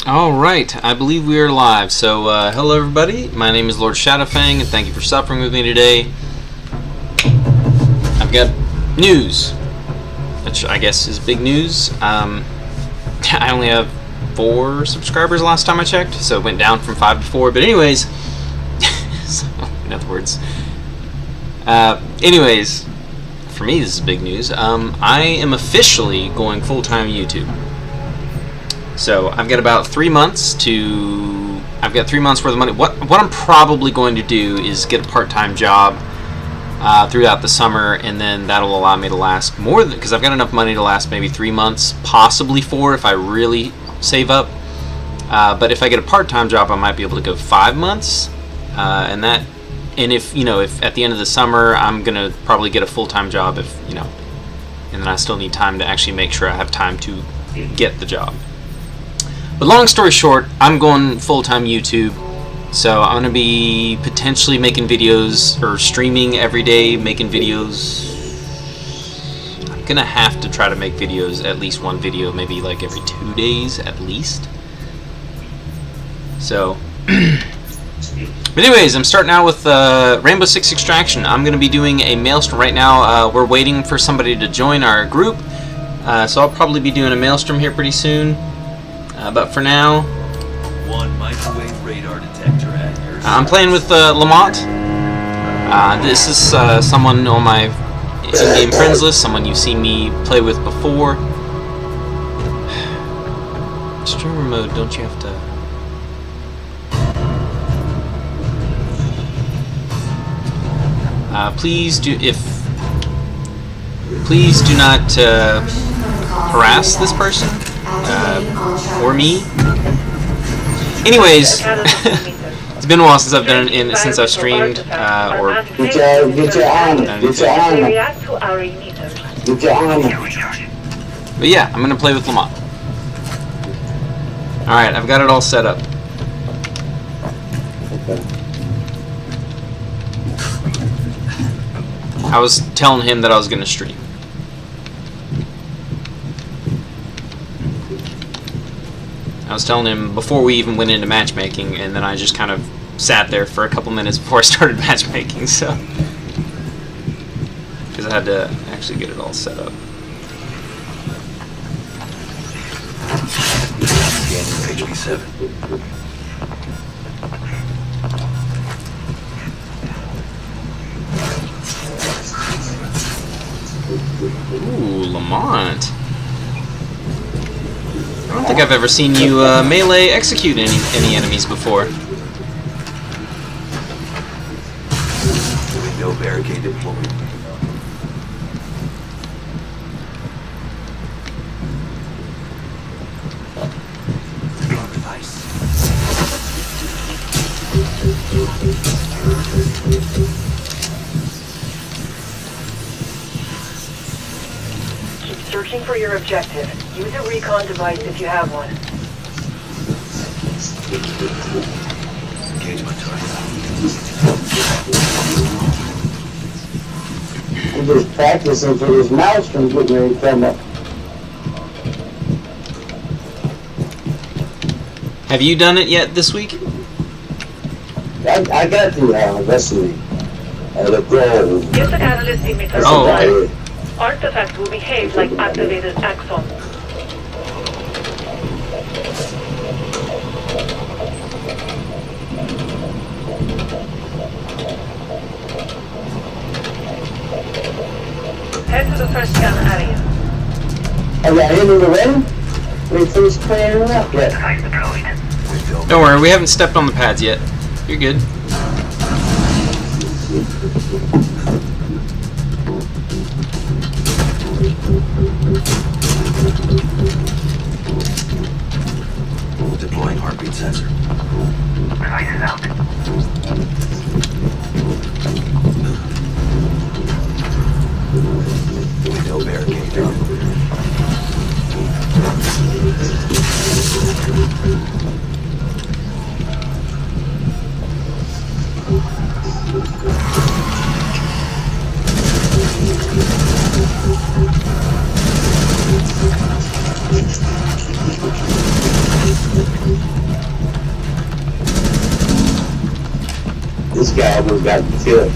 Alright, I believe we are live. So, hello everybody, my name is Lord Shadowfang, and thank you for suffering with me today. I've got news, which I guess is big news. I only have 4 subscribers last time I checked, so it went down from 5 to 4, but anyways, so, in other words, anyways, for me this is big news. I am officially going full-time YouTube. So I've got about 3 months to. I've got 3 months worth of money. What I'm probably going to do is get a part-time job throughout the summer, and then that'll allow me to last more than, because I've got enough money to last maybe 3 months, possibly 4 if I really save up. But if I get a part-time job, I might be able to go 5 months, and if at the end of the summer I'm gonna probably get a full-time job, and then I still need time to actually make sure I have time to get the job. But long story short, I'm going full-time YouTube, so I'm going to be potentially making videos, or streaming every day, making videos. I'm going to have to try to make videos, at least one video, maybe like every 2 days at least. So, but anyways, I'm starting out with Rainbow Six Extraction. I'm going to be doing a Maelstrom right now. We're waiting for somebody to join our group, so I'll probably be doing a Maelstrom here pretty soon. But for now, one microwave radar detector at your I'm playing with Lamont. This is someone on my in-game friends list, someone you've seen me play with before. Streamer mode, don't you have to? Please do not harass this person. Or me. Anyways, it's been a while since I've done it, since I've streamed, or Get your armor. But yeah, I'm gonna play with Lamont. Alright, I've got it all set up. I was telling him that I was gonna stream. I was telling him before we even went into matchmaking, and then I just kind of sat there for a couple minutes before I started matchmaking, so. Because I had to actually get it all set up. Scanning page 7. Ooh, Lamont. I don't think I've ever seen you melee execute any enemies before. Window barricade deployed. Device. Keep searching for your objective. Use a recon device if you have one. Engage my target. I'm just practicing for this Maelstrom getting ready to come up. Have you done it yet this week? I got the wrestling. The gold. Use the catalyst emitter. Oh, okay. Artifacts will behave like activated axons. Head to the first scan area. Are you in the ring? We finished clearing it up yet. Don't worry, we haven't stepped on the pads yet. You're good. Deploying heartbeat sensor. Device is out. Window barricade down. guy almost got killed.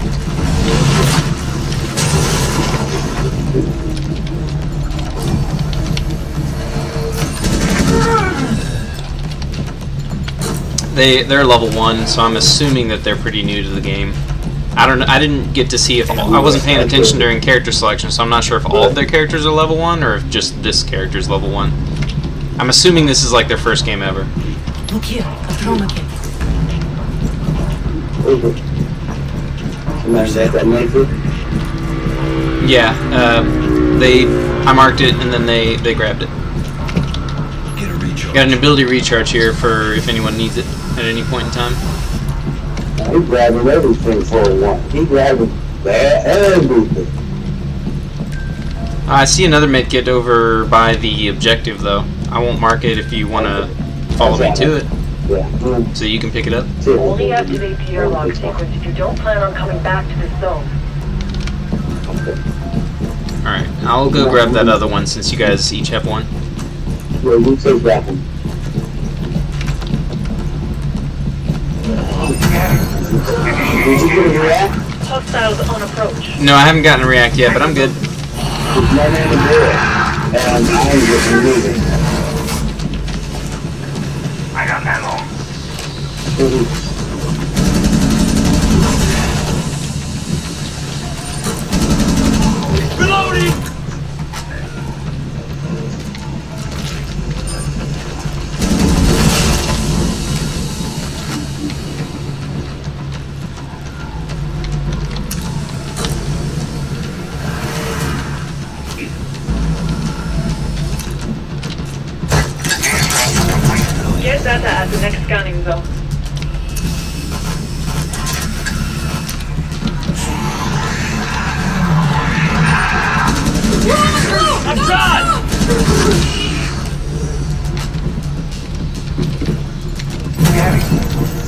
They're level 1, so I'm assuming that they're pretty new to the game. I don't know. I didn't get to see if I wasn't paying attention during character selection, so I'm not sure if all of their characters are level 1 or if just this character is level 1. I'm assuming this is like their first game ever. Look here, a trauma kit. Somebody's at that naked? Yeah, I marked it and then they grabbed it. Get a recharge. Got an ability recharge here for if anyone needs it at any point in time. He grabbing everything for one. He grabbing everything. I see another medkit over by the objective though. I won't mark it if you want to follow me to it, Yeah. so you can pick it up. Only activate the airlock sequence if you don't plan on coming back to this zone. Alright, I'll go grab that other one since you guys each have one. Yeah, you take that one. Did you get a react? Hostiles on approach. No, I haven't gotten a react yet, but I'm good. There's no name to do it. And I'm getting moving. I got ammo. Reloading! Get data at the next scanning zone. I'm shot!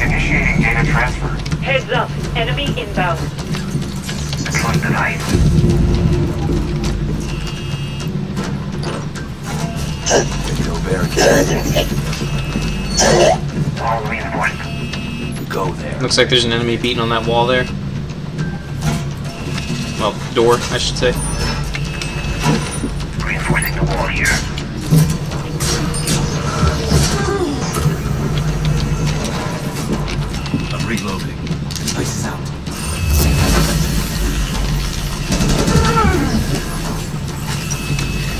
Initiating data transfer. Heads up, enemy inbound. Deploying device. Go barricade. All reinforced. Go there. Looks like there's an enemy beating on that wall there. Well, door, I should say. Reinforcing the wall here. I'm reloading. This place is out.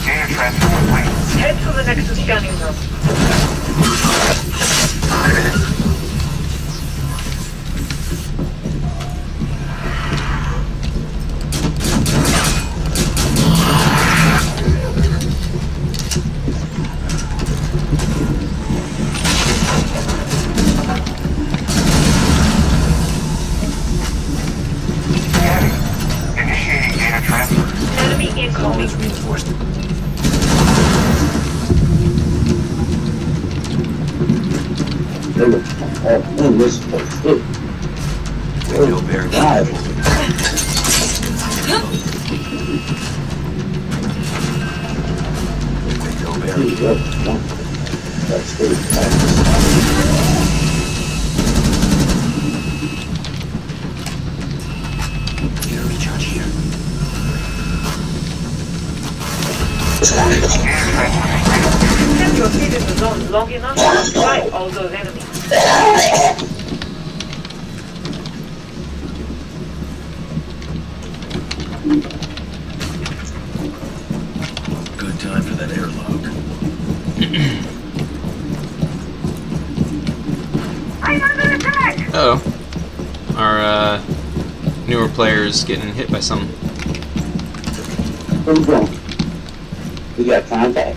Data transfer complete. Head to the next scanning zone. Initiating data transfer. Enemy incoming. Is reinforced. In this place, too. Go barricade. God. Go barricade. That's good. Get a recharge here. Kept your feet in the zone long enough to fight all those enemies. Good time for that airlock. Uh oh. Our newer player is getting hit by something. Where you going? We got contact.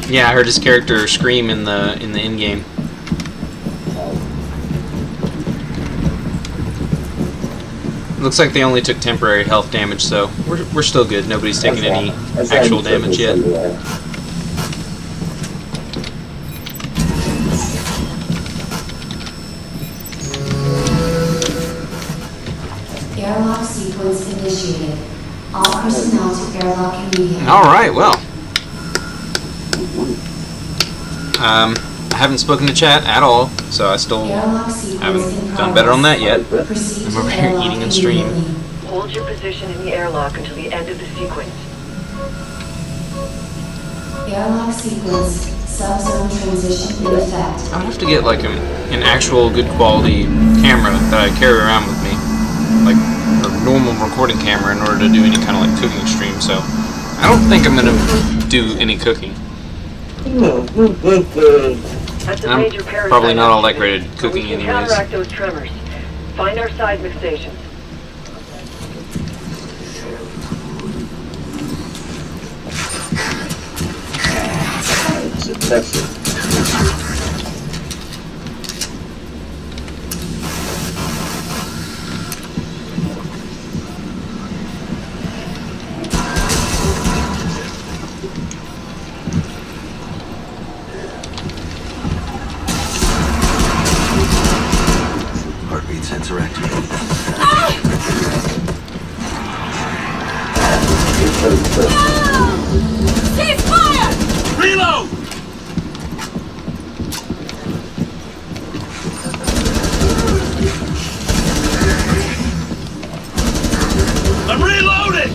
Yeah, I heard his character scream in the in game. Looks like they only took temporary health damage, so we're still good. Nobody's taking any actual damage yet. Airlock sequence initiated. All personnel to airlock immediately. All right, well, I haven't spoken to chat at all, so I still Airlock sequence haven't in done better on that yet. Proceed I'm to over here airlock eating and stream. immediately. Hold your position in the airlock until the end of the sequence. Airlock sequence. Subzone transition in effect. I'll have to get like an actual good quality camera that I carry around with me, like a normal recording camera, in order to do any kind of like cooking stream. So I don't think I'm gonna do any cooking. That's a I'm major parasite probably not all that activity, great at but we cooking can anyways. counteract those tremors. Find our seismic stations. That's it. Heartbeat sensor activated. Reload! I'm reloading!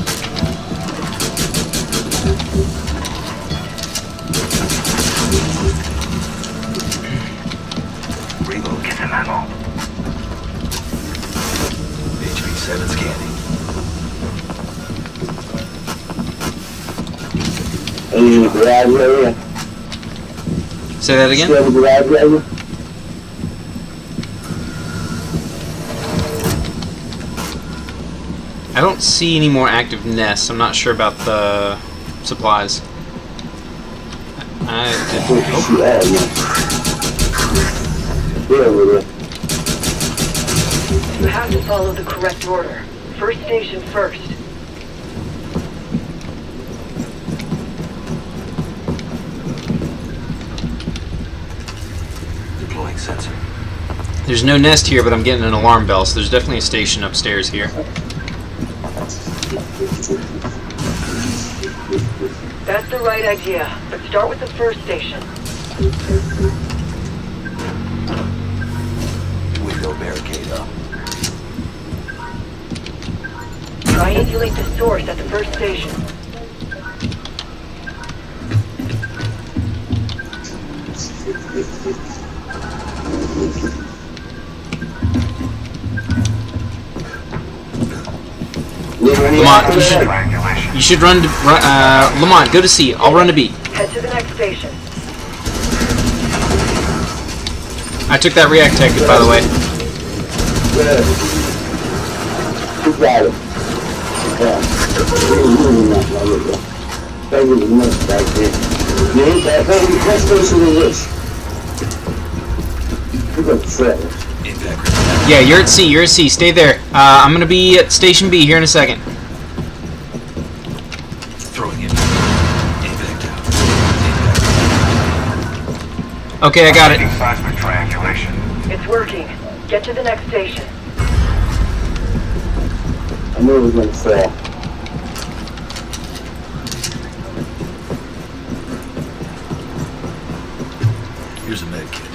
Reload. Get some ammo. HV7 scanning. In the garage area. Say that again? Still in the garage area. I don't see any more active nests. I'm not sure about the supplies. I did. Oh, Yeah, over there. You have to follow the correct order. First station first. Deploying sensor. there's no nest here, but I'm getting an alarm bell, so there's definitely a station upstairs here. That's the right idea, but start with the first station. Window barricade up. Triangulate the source at the first station. Lamont, Triangulation. you should run to, Lamont, go to C. I'll run to B. Head to the next station. I took that react tech, by the way. Good. You got it. Yeah. That was a mess back there. You ain't that baby. What station is this? You got trash. Impact. Yeah, you're at C. You're at C. Stay there. I'm gonna be at Station B here in a second. Throwing it. Impact out. Impact. Okay, I got it. Needing seismic triangulation. It's working. Get to the next station. I knew it was gonna fall. Here's a med kit.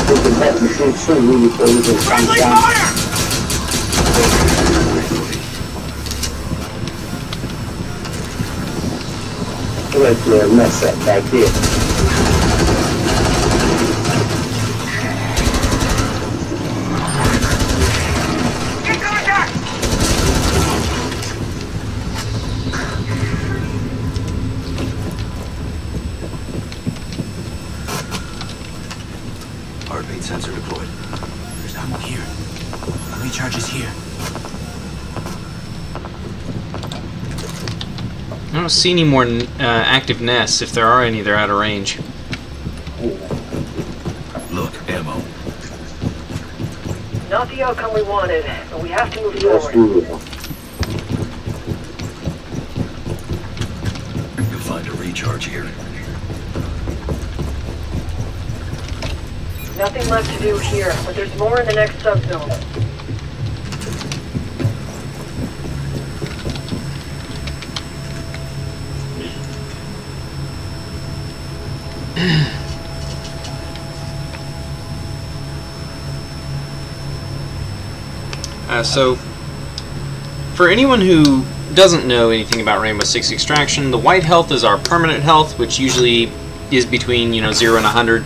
We can have to see soon before we can come down. Let's mess up back here. Heartbeat sensor deployed. There's ammo here. The recharge is here. I don't see any more active nests. If there are any, they're out of range. Look, ammo. Not the outcome we wanted, but we have to move Let's forward. do it. You'll find a recharge here. Nothing left to do here, but there's more in the next subzone. So, for anyone who doesn't know anything about Rainbow Six Extraction, the white health is our permanent health, which usually is between 0 and 100.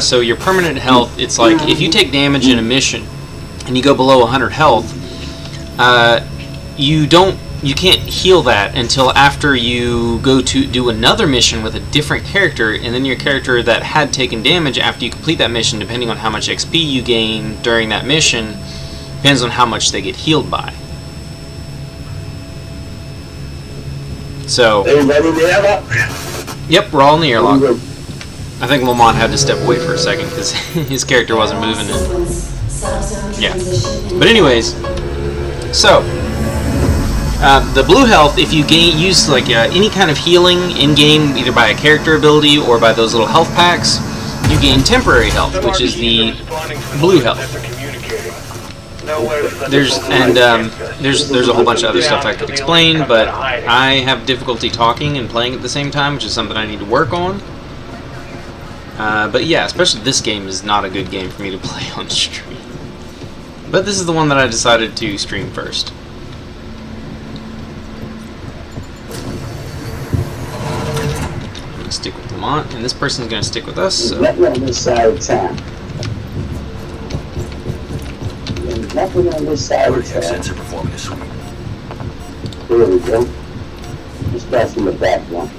So your permanent health, it's like if you take damage in a mission and you go below 100 health, you can't heal that until after you go to do another mission with a different character, and then your character that had taken damage after you complete that mission, depending on how much XP you gain during that mission, depends on how much they get healed by. So, Everybody in the airlock? yep, we're all in the airlock. I think Lamont had to step away for a second because his character wasn't moving. Yeah. But anyways, so the blue health, if you use like any kind of healing in game, either by a character ability or by those little health packs, you gain temporary health, which is the blue health. There's a whole bunch of other stuff I could explain, but I have difficulty talking and playing at the same time, which is something I need to work on. But yeah, especially this game is not a good game for me to play on stream. But this is the one that I decided to stream first. I'm going to stick with Lamont, and this person's going to stick with us. So. Nothing on this side of town. There's nothing on this side of Cardiac town. sensor performing a sweep. There we go. Just passing the back one.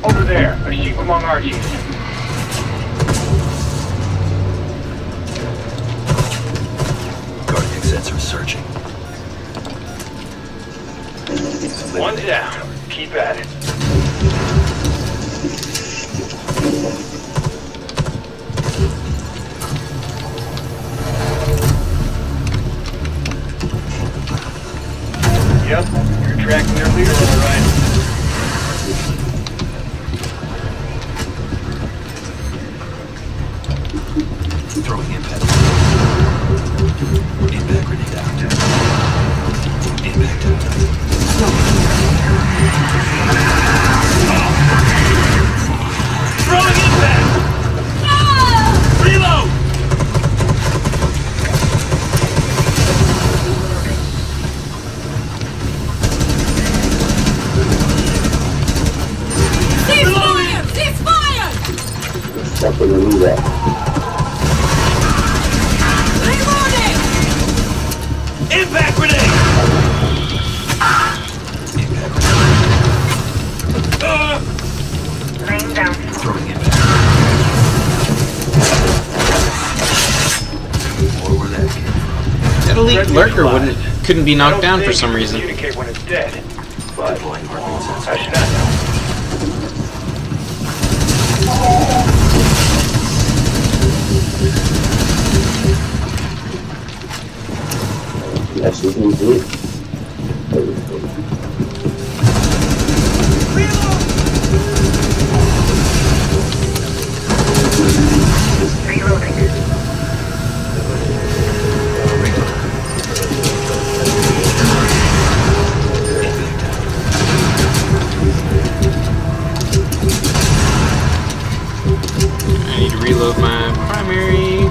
Over there, a sheep among our chiefs. Cardiac sensor is searching. One down. Keep at it. Yep, you're tracking their leader all right. Throwing impact. Impact grenade out. Impact out. Throwing impact! Reload! Something to do that. Impact grenade! Impact grenade. Laying down. Throwing impact. Or where that came from. That elite lurker couldn't be knocked down for some reason. Communicate when it's dead. But Deploying heartbeat sensor. I should not know. Yes, we can do it. Reloading. I need to reload my primary.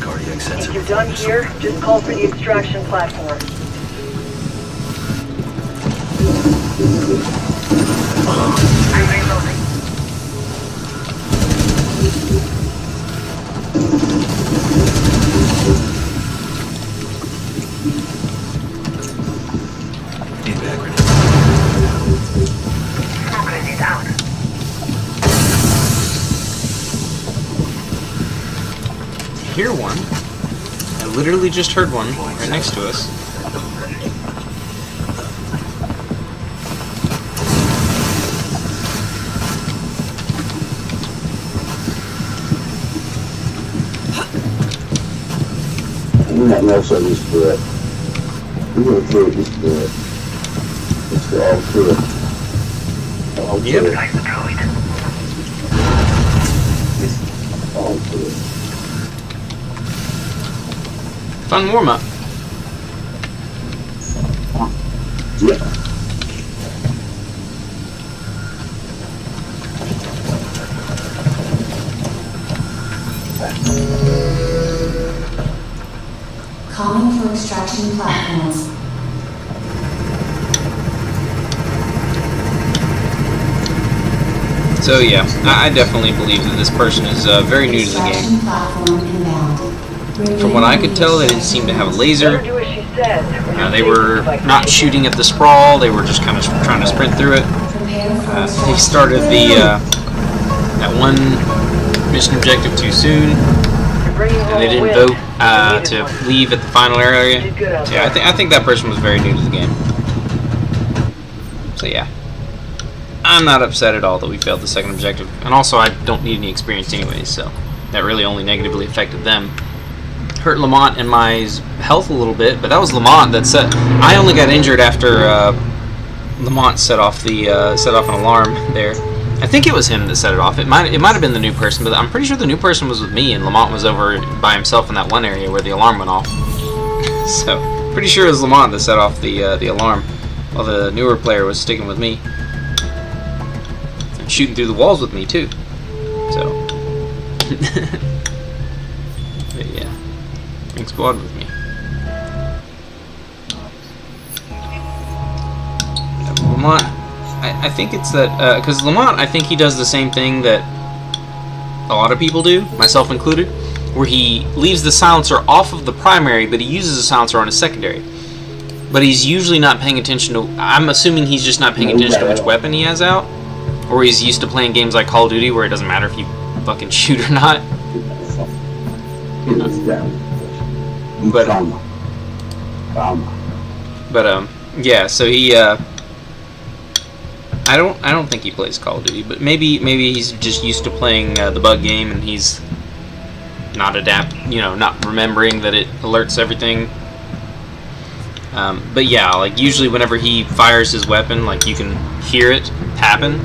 Cardiac sensor. If you're done here, just call for the extraction platform. I'm reloading. Impact grenade. Smoke grenade out. hear one. I literally just heard one right next to us. I'm not know so this good. We're gonna kill this good. It's all good. All Yep. good. It's all good. Fun warm-up. Yeah. Calling for extraction platforms. So yeah, I definitely believe that this person is very new to the game. Extraction platform inbound. From what I could tell, they didn't seem to have a Let laser. her do what she says. They were not shooting at the sprawl. They were just kind of trying to sprint through it. Prepare for They extraction. started the that one mission objective too soon, and they didn't vote to leave at the final area. So yeah, I think that person was very new to the game. So yeah, I'm not upset at all that we failed the second objective, and also I don't need any experience anyways, so that really only negatively affected them. Hurt Lamont and my health a little bit, but that was Lamont that set. I only got injured after Lamont set off an alarm there. I think it was him that set it off. It might have been the new person, but I'm pretty sure the new person was with me, and Lamont was over by himself in that one area where the alarm went off. So pretty sure it was Lamont that set off the alarm, while the newer player was sticking with me, and shooting through the walls with me too. So. But yeah. Squad with me. Lamont, I think it's that because Lamont, I think he does the same thing that a lot of people do, myself included, where he leaves the silencer off of the primary, but he uses the silencer on his secondary. But he's usually not paying attention to. I'm assuming he's just not paying attention to which weapon he has out, or he's used to playing games like Call of Duty where it doesn't matter if you fucking shoot or not. But yeah, so he I don't think he plays Call of Duty, but maybe he's just used to playing the bug game and he's not not remembering that it alerts everything. But yeah, like usually whenever he fires his weapon, like you can hear it happen,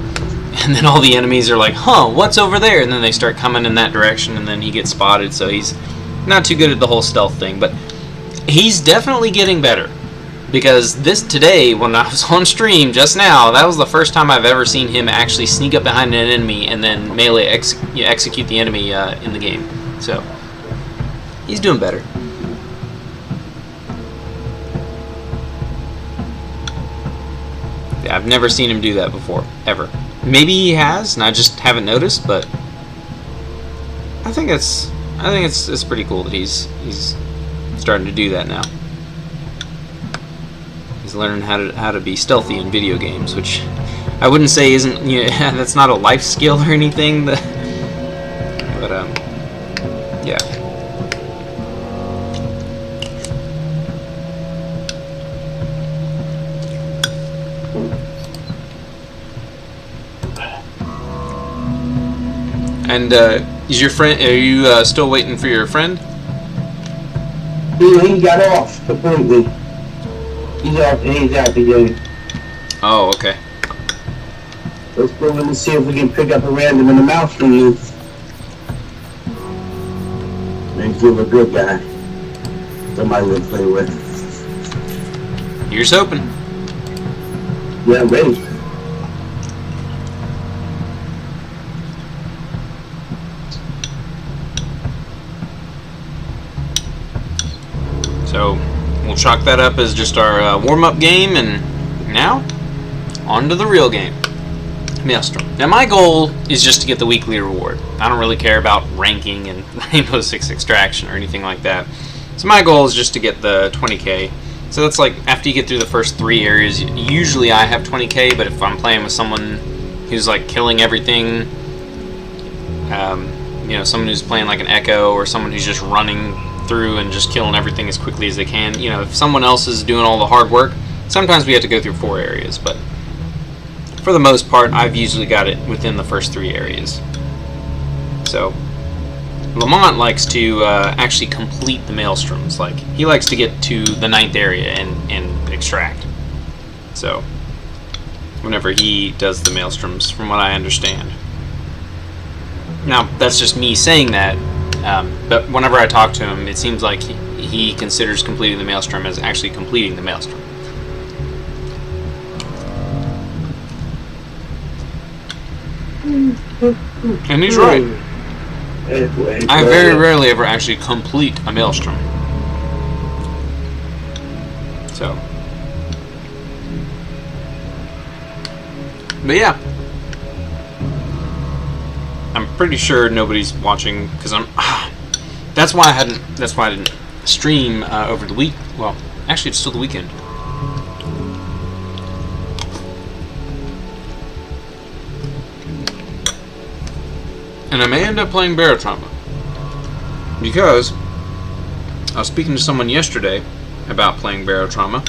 and then all the enemies are like, "Huh, what's over there?" And then they start coming in that direction, and then he gets spotted. So he's not too good at the whole stealth thing, but he's definitely getting better. Because today, when I was on stream just now, that was the first time I've ever seen him actually sneak up behind an enemy and then melee execute the enemy in the game. So he's doing better. Yeah, I've never seen him do that before, ever. Maybe he has, and I just haven't noticed. But I think it's pretty cool that he's starting to do that now. He's learning how to be stealthy in video games, which I wouldn't say isn't that's not a life skill or anything. But yeah. And is your friend? Are you still waiting for your friend? He got off completely. He's off. He's out the game. Oh, okay. Let's go in and see if we can pick up a random in the Maelstrom you. And give a good guy. Somebody to play with. Here's hoping. Yeah, ready. So we'll chalk that up as just our warm-up game, and now on to the real game, Maelstrom. Now my goal is just to get the weekly reward. I don't really care about ranking and Rainbow Six Extraction or anything like that. So my goal is just to get the 20k. So that's like after you get through the first 3 areas, usually I have 20k, but if I'm playing with someone who's like killing everything, you know, someone who's playing like an Echo or someone who's just running through and just killing everything as quickly as they can. You know, if someone else is doing all the hard work, sometimes we have to go through 4 areas, but for the most part, I've usually got it within the first 3 areas. So Lamont likes to actually complete the Maelstroms. Like, he likes to get to the 9th area and extract. So whenever he does the Maelstroms, from what I understand. Now, that's just me saying that, but whenever I talk to him, it seems like he considers completing the Maelstrom as actually completing the Maelstrom. And he's right. I very rarely ever actually complete a Maelstrom. So. But yeah. I'm pretty sure nobody's watching because I'm. That's why I didn't stream over the week. Well, actually, it's still the weekend. And I may end up playing Barotrauma because I was speaking to someone yesterday about playing Barotrauma.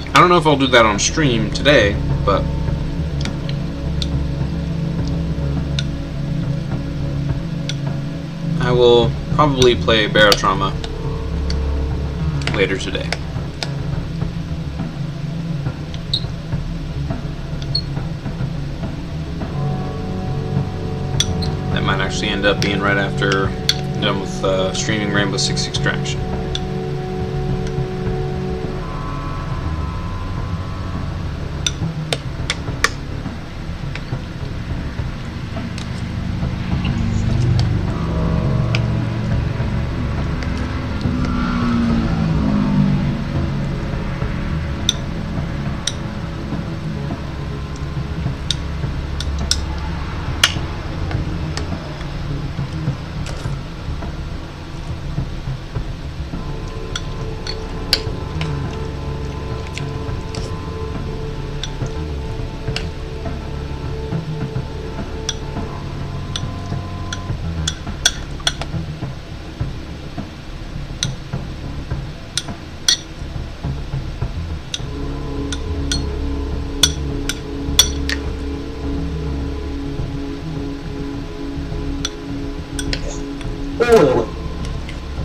I don't know if I'll do that on stream today, but I will probably play Barotrauma later today. That might actually end up being right after I'm done with streaming Rainbow Six Extraction.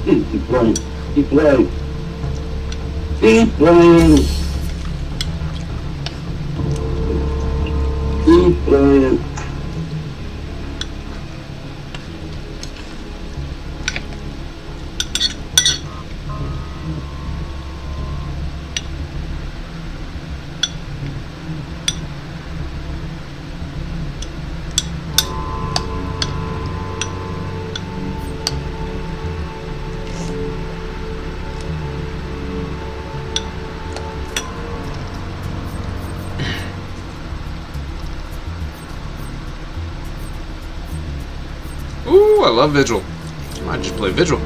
Keep playing. Keep playing. Keep playing. Keep playing. Ooh, I love Vigil. I might just play Vigil.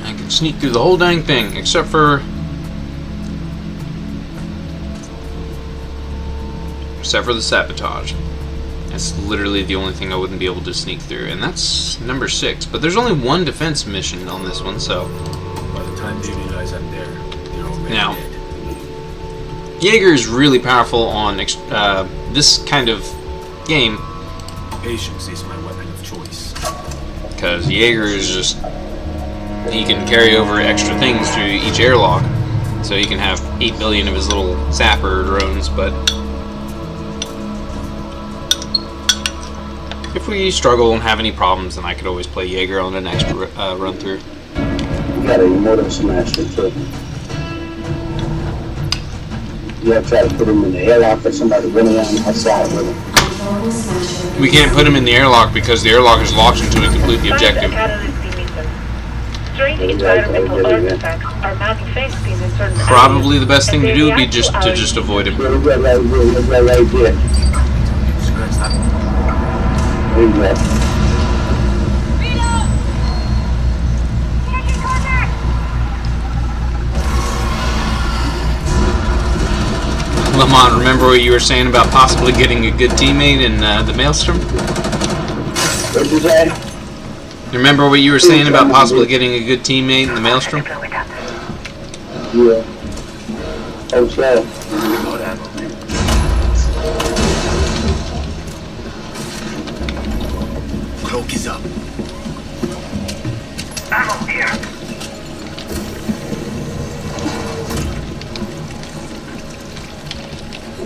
I can sneak through the whole dang thing, except for the sabotage. That's literally the only thing I wouldn't be able to sneak through, and that's number 6. But there's only one defense mission on this one, so. By the time they realize I'm there, they're already Now, dead. Jaeger is really powerful on this kind of game. Patience is my weapon of choice. Because Jaeger is just, he can carry over extra things through each airlock, so he can have 8 billion of his little zapper drones. But if we struggle and have any problems, then I could always play Jaeger on the next run through. You got a motor smasher too. You gotta try to put him in the airlock or somebody running around outside with him. We can't put him in the airlock because the airlock is locked until we complete the objective. Strange environmental artifacts are manifesting in certain Probably the best thing to areas, do would be and they react to just our avoid him. Right there. Scratch that. There you go. Lamont, remember what you were saying about possibly getting a good teammate in the Maelstrom? What'd you say? Remember what you were saying about possibly getting a good teammate in the Maelstrom? Yeah. Oh, so. Cloak is up. Ammo here.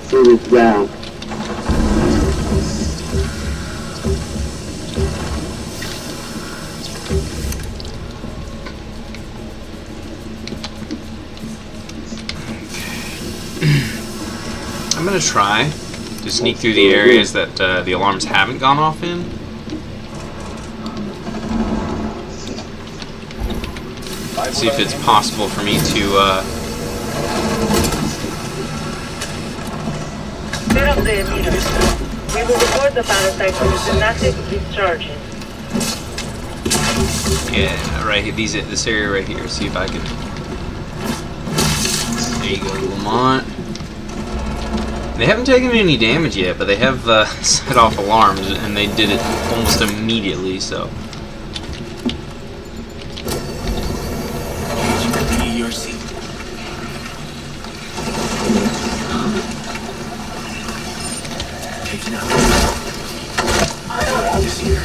Food is down. I'm gonna try to sneak through the areas that the alarms haven't gone off in. See if it's possible for me to Set up the emitters. We will report the parasite to the synaptic discharges. yeah, right here, this area right here. See if I can. There you go, Lamont. They haven't taken any damage yet, but they have set off alarms, and they did it almost immediately. So. Your seat. Taking out. This here.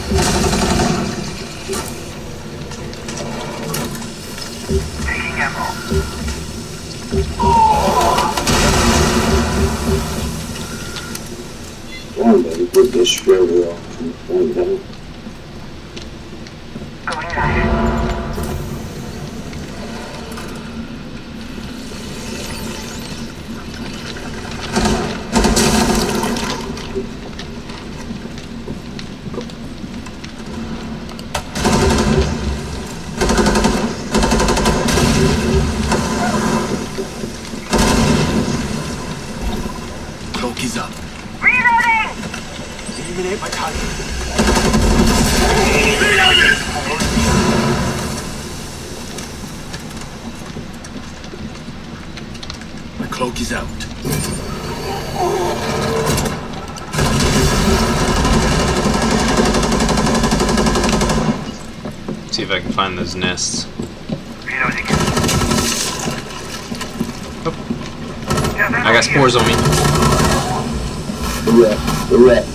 Taking ammo. One day, put this straight off and point down. Going live. Cloak is up. Reloading! Eliminate my target. My cloak is out. See if I can find those nests. Reloading. I got spores on me. Where at?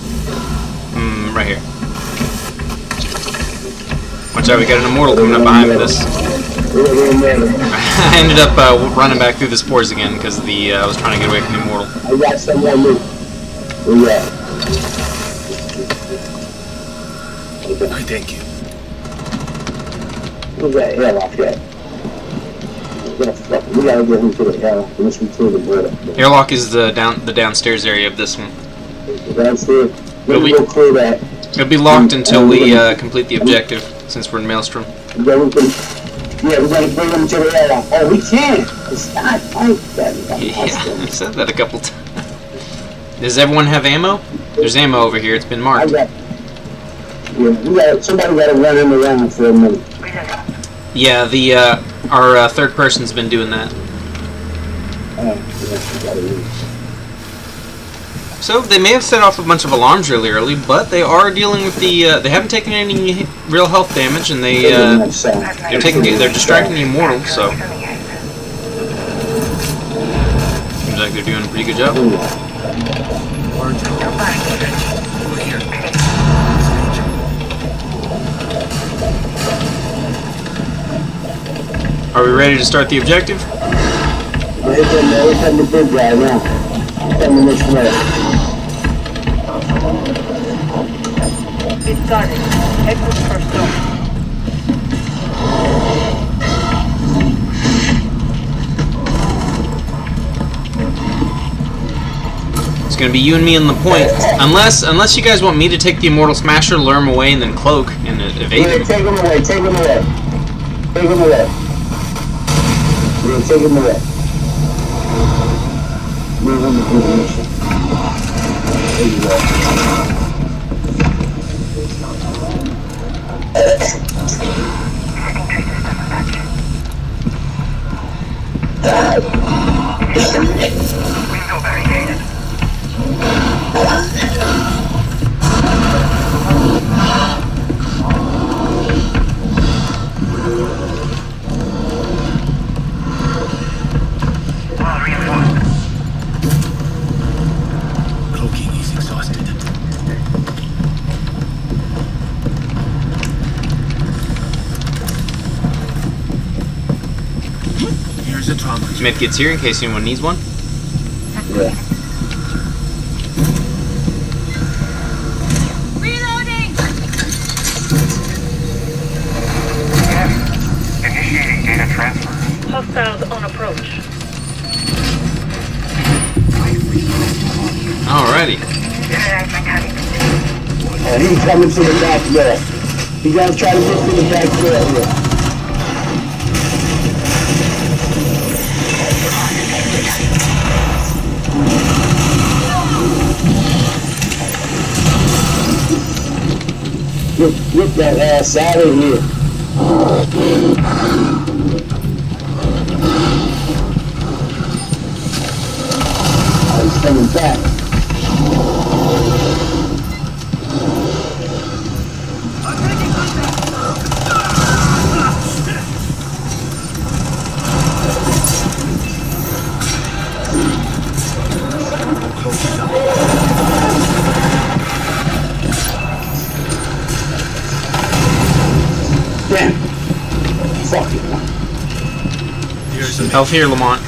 Right here. Watch out, we got an immortal coming up behind this. I ended up running back through the spores again because I was trying to get away from the immortal. I got someone new. Where at? I thank you. Where's that airlock at? We gotta get him to the airlock. Let's get to the border. Airlock is the downstairs area of this one. Downstairs. But we- Go clear that. It'll be locked until we complete the objective, since we're in Maelstrom. Then we can, yeah, we're gonna bring him to the airlock. Oh, we can! It's not like that. Yeah, I've said that a couple times. Does everyone have ammo? There's ammo over here. It's been I marked. got, yeah, somebody gotta run him around for a minute. Yeah, our third person's been doing that. Yeah, we gotta leave. So they may have set off a bunch of alarms really early, but they are dealing with the. They haven't taken any real health damage, and they're distracting the immortal. So seems like they're doing a pretty good job. Over here. Are we ready to start the objective? Here come the big guy now. Here come this way. It's guarded. Exit first door. It's gonna be you and me on the point, unless you guys want me to take the immortal smasher, lure him away, and then cloak and evade Yeah, him. take him away, take him away. Take him away. Yeah, take him away. Move him to the mission. There you go. Window barricade. Medkit's here in case anyone needs one. Yeah. Reloading! Initiating data transfer. Hostiles on approach. Alrighty. He's coming to the back door. You guys try to get to the back door here. Get that ass out of here. Oh, he's coming back. Damn. Fuck it. Some health here, Lamont.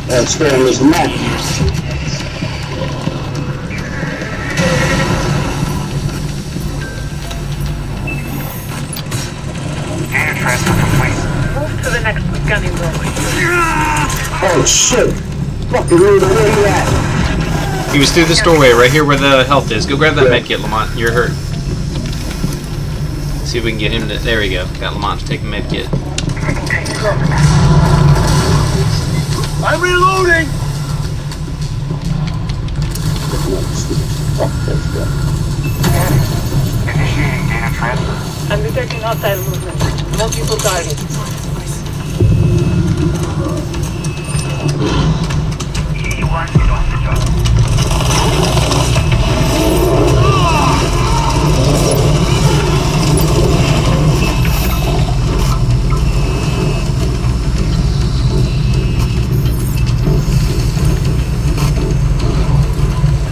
Let's go on this map. Data transfer complete. Move to the next gunning room. Oh shit. Fucking where you at? He was through this doorway right here where the health is. Go grab that medkit, Lamont. You're hurt. See if we can get him to. There we go. Got Lamont to take the medkit. I'm reloading! Initiating data transfer. I'm detecting hostile movement. Multiple targets. ED-1 is on the job.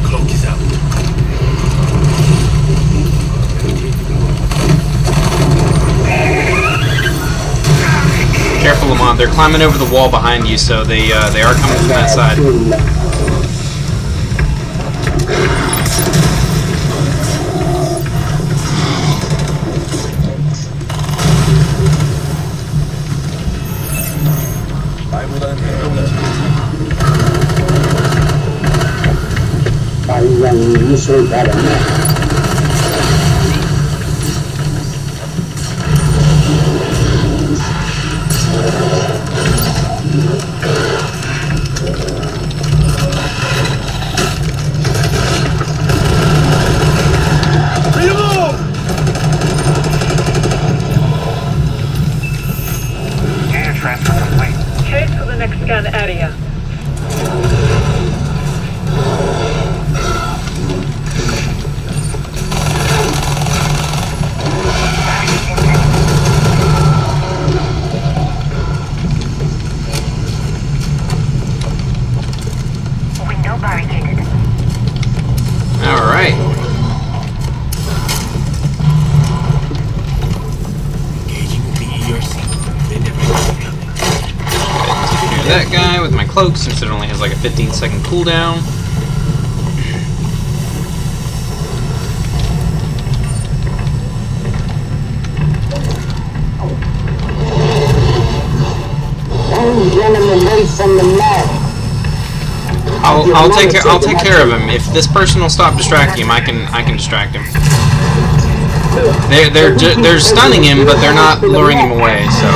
Cloak is out. Careful, Lamont. They're climbing over the wall behind you, so they are coming from that side. This way better. Data transfer complete. Head to the next scan area. Window barricaded. Alright. Engaging with the ERC. They never know coming. Take care of that guy with my cloak since it only has like a 15-second cooldown. I'm running away from the map. I'll take care of him. If this person will stop distracting him, I can distract him. They're stunning him, but they're not luring him away. So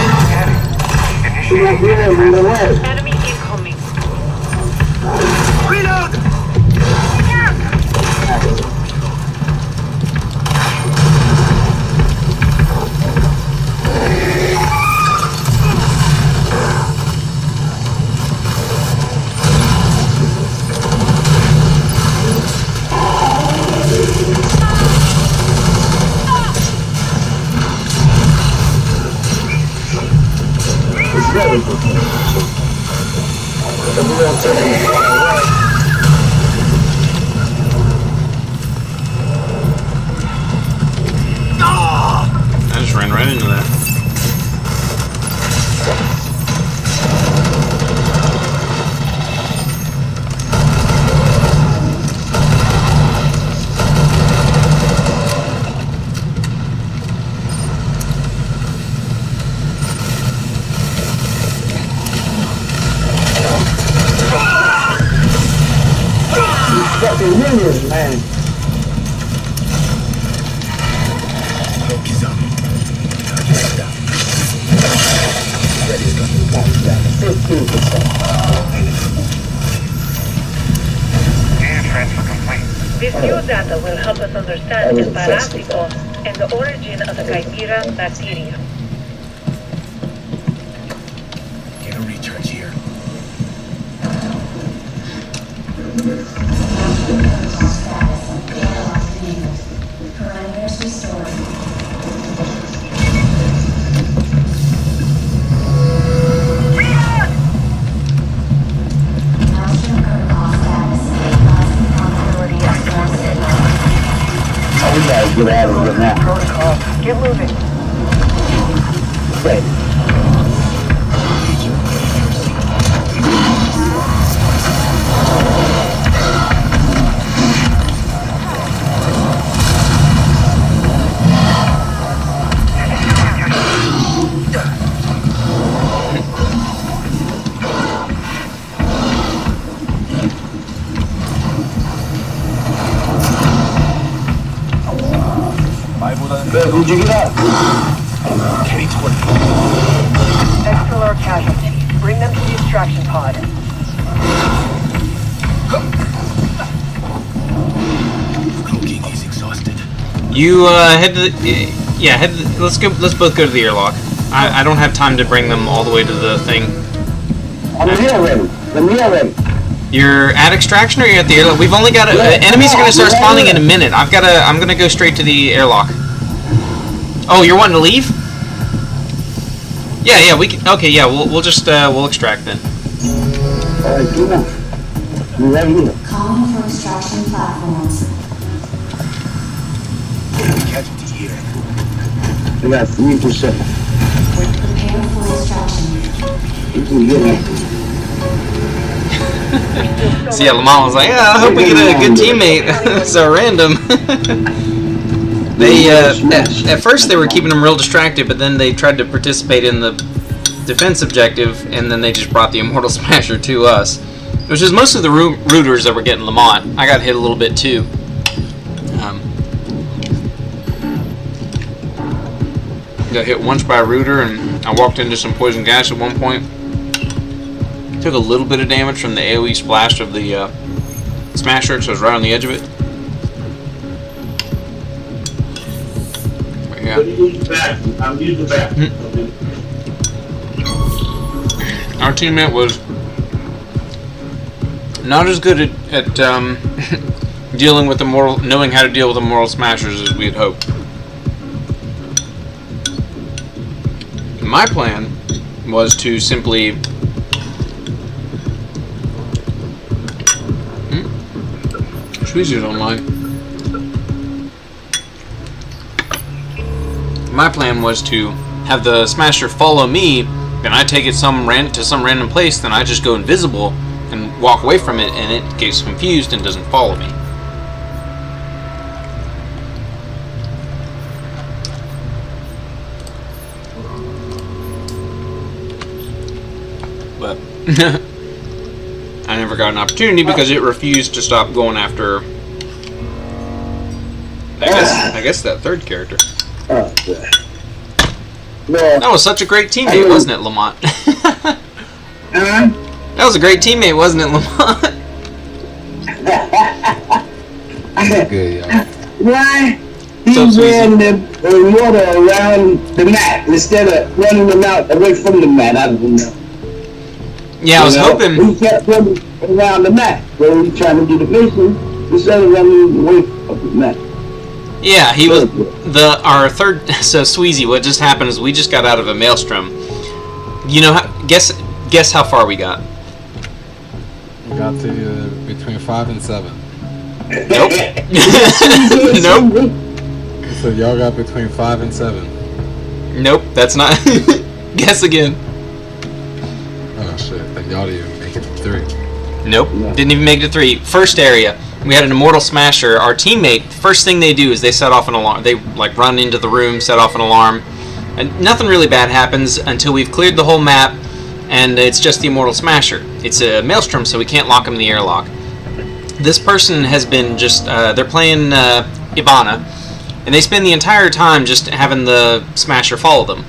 Enemy incoming. Reload! ran right into that. Fucking millions, man. Focus up. 15%. This new data will help us understand the parasitos and the origin of the Chimera bacteria. Get a recharge here. Parameters restored. Maelstrom protocol status. Rising probability of storm signal. Oh, we gotta get out of here now. Protocol, get moving. Okay. Where'd you get out? Heading toward me. Exfil our casualty. Bring them to the extraction pod. Cooking, he's exhausted. You head to the, yeah, head to the, let's both go to the airlock. I don't have time to bring them all the way to the thing. I'm here already. I'm here already. You're at extraction or you're at the airlock? We've only got enemies are gonna start spawning in a minute. I'm gonna go straight to the airlock. Oh, you're wanting to leave? Yeah, we can. Okay, yeah, we'll just we'll extract then. Alright, come on. You're right here. Calling for extraction platforms. Casualty here. I got 3%. Prepare for extraction. You can get it. So yeah, Lamont was like, yeah, I hope we get a good teammate. So random. They at first they were keeping them real distracted, but then they tried to participate in the defense objective, and then they just brought the Immortal Smasher to us, which is most of the rooters that were getting Lamont. I got hit a little bit too. Got hit once by a rooter, and I walked into some poison gas at one point. Took a little bit of damage from the AoE splash of the Smasher, so I was right on the edge of it. But yeah. I'm using the back. Our teammate was not as good at dealing with knowing how to deal with the Immortal Smashers as we had hoped. My plan was to simply Squeezy's online. My plan was to have the Smasher follow me, then I take it to some random place, then I just go invisible and walk away from it, and it gets confused and doesn't follow me. But I never got an opportunity because it refused to stop going after I guess that third character. Oh, That was such a great teammate, wasn't it, Lamont? That was a great teammate, wasn't it, Lamont? Good, y'all. Why? He So ran the water around the mat instead of running them out away from the mat. I don't know. Yeah, I was hoping. He kept running around the mat when we trying to do the mission instead of running away from the mat. Yeah, he was our third. So Sweezy, what just happened is we just got out of a Maelstrom. You know, guess how far we got. We got to between 5 and 7. Nope. Nope. So y'all got between 5 and 7. Nope, that's not. Guess again. Oh shit! Like y'all didn't even make it to 3. Nope, didn't even make it to 3. First area, we had an immortal smasher. Our teammate, first thing they do is they set off an alarm. They like run into the room, set off an alarm, and nothing really bad happens until we've cleared the whole map, and it's just the immortal smasher. It's a Maelstrom, so we can't lock him in the airlock. This person has been just, they're playing Ibana, and they spend the entire time just having the smasher follow them.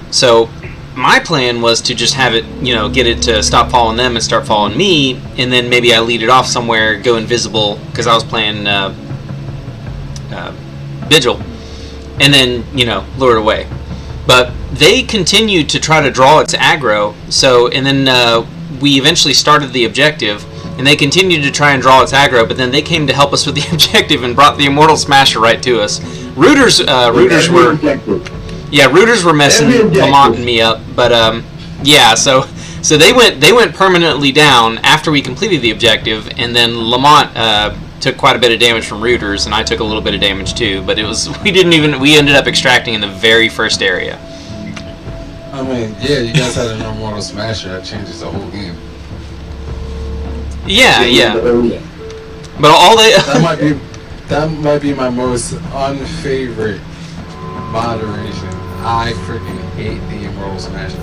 So my plan was to just have it, get it to stop following them and start following me, and then maybe I lead it off somewhere, go invisible, because I was playing Vigil, and then, lure it away. But they continued to try to draw its aggro, and then we eventually started the objective, and they continued to try and draw its aggro, but then they came to help us with the objective and brought the immortal smasher right to us. Rooters were messing Lamont and me up, but so they went permanently down after we completed the objective, and then Lamont took quite a bit of damage from Rooters, and I took a little bit of damage too. But we ended up extracting in the very first area. I mean, yeah, you guys had an immortal smasher that changes the whole game. Yeah. But all they that might be my most unfavorite moderation. I freaking hate the immortal smasher.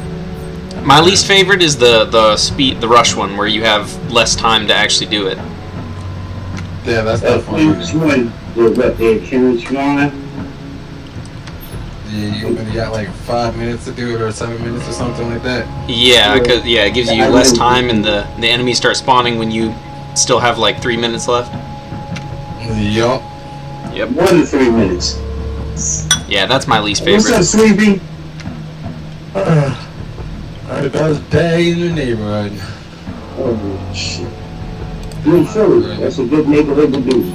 My least favorite is the rush one, where you have less time to actually do it. Yeah, that's the fun. Yeah, you got like 5 minutes to do it, or 7 minutes, or something like that. Yeah, because it gives you less time, and the enemies start spawning when you still have like 3 minutes left. Yup. Yep. 1 to 3 minutes. Yeah, that's my least favorite. What's up, Sleepy? The best day in the neighborhood. Oh, shit. Good Philly. That's a good neighborhood to be.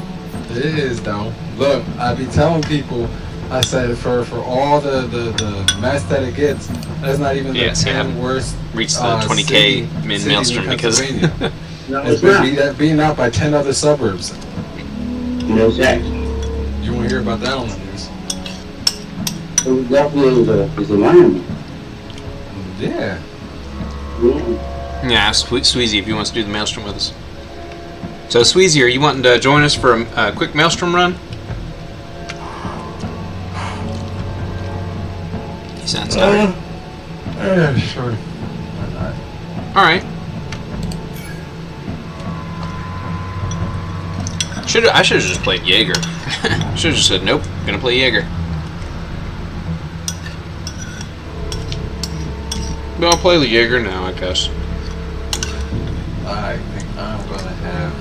It is, though. Look, I be telling people, I said for all the mess that it gets, that's not even the 10 worst. Reach the 20K in Maelstrom because It's been being out by 10 other suburbs. Exactly. You won't hear about that on the news. It definitely is a lion. Yeah. Yeah, ask Sweezy if he wants to do the Maelstrom with us. So Sweezy, are you wanting to join us for a quick Maelstrom run? He sounds tired. Yeah, sure. Alright. I should have just played Jaeger. Should have just said, nope, gonna play Jaeger. But I'll play the Jaeger now, I guess. I think I'm gonna have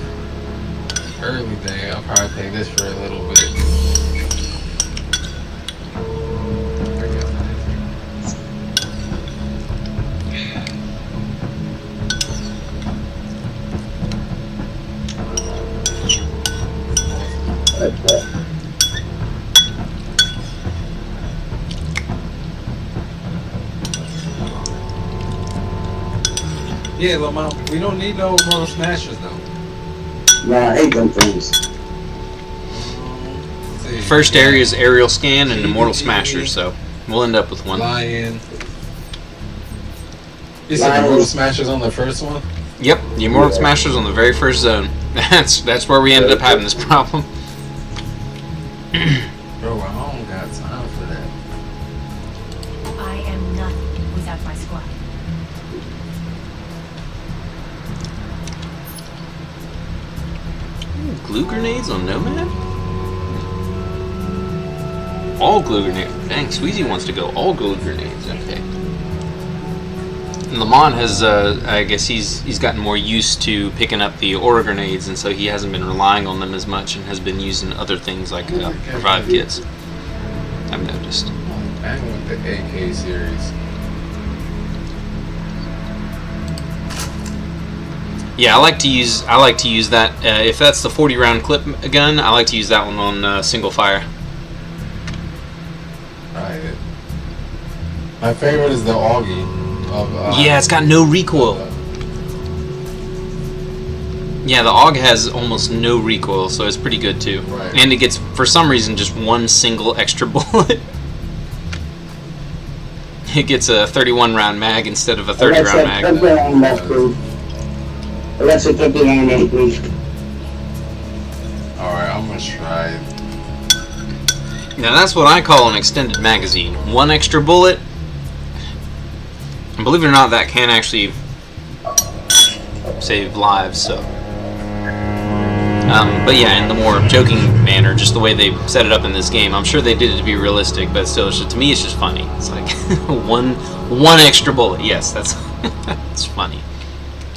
early day. I'll probably play this for a little bit. Yeah, Lamont, we don't need no more smashers though. No, I hate them things. First area is aerial scan and immortal smashers, so we'll end up with one. Lion. You said the immortal smashers on the first one? Yep, the immortal smashers on the very first zone. That's where we ended up having this problem. Bro, I don't got time for that. I am nothing without my squad. Glue grenades on Nomad? All glue grenades. Dang, Sweezy wants to go all glue grenades. Okay. And Lamont has, I guess he's gotten more used to picking up the aura grenades, and so he hasn't been relying on them as much and has been using other things like revive kits. I've noticed. Bang with the AK series. Yeah, I like to use that. If that's the 40 round clip gun, I like to use that one on single fire. Right. My favorite is the Augie. Yeah, it's got no recoil. Yeah, the AUG has almost no recoil, so it's pretty good too. Right. And it gets, for some reason, just one single extra bullet. it gets a 31 round mag instead of a 30 round mag. Let's say 50 round, please. Alright, I'm gonna try. Now that's what I call an extended magazine. One extra bullet. And believe it or not, that can actually save lives, so. But yeah, in the more joking manner, just the way they set it up in this game, I'm sure they did it to be realistic, but still, it's just, to me, it's just funny. It's like, one extra bullet. Yes, that's it's funny.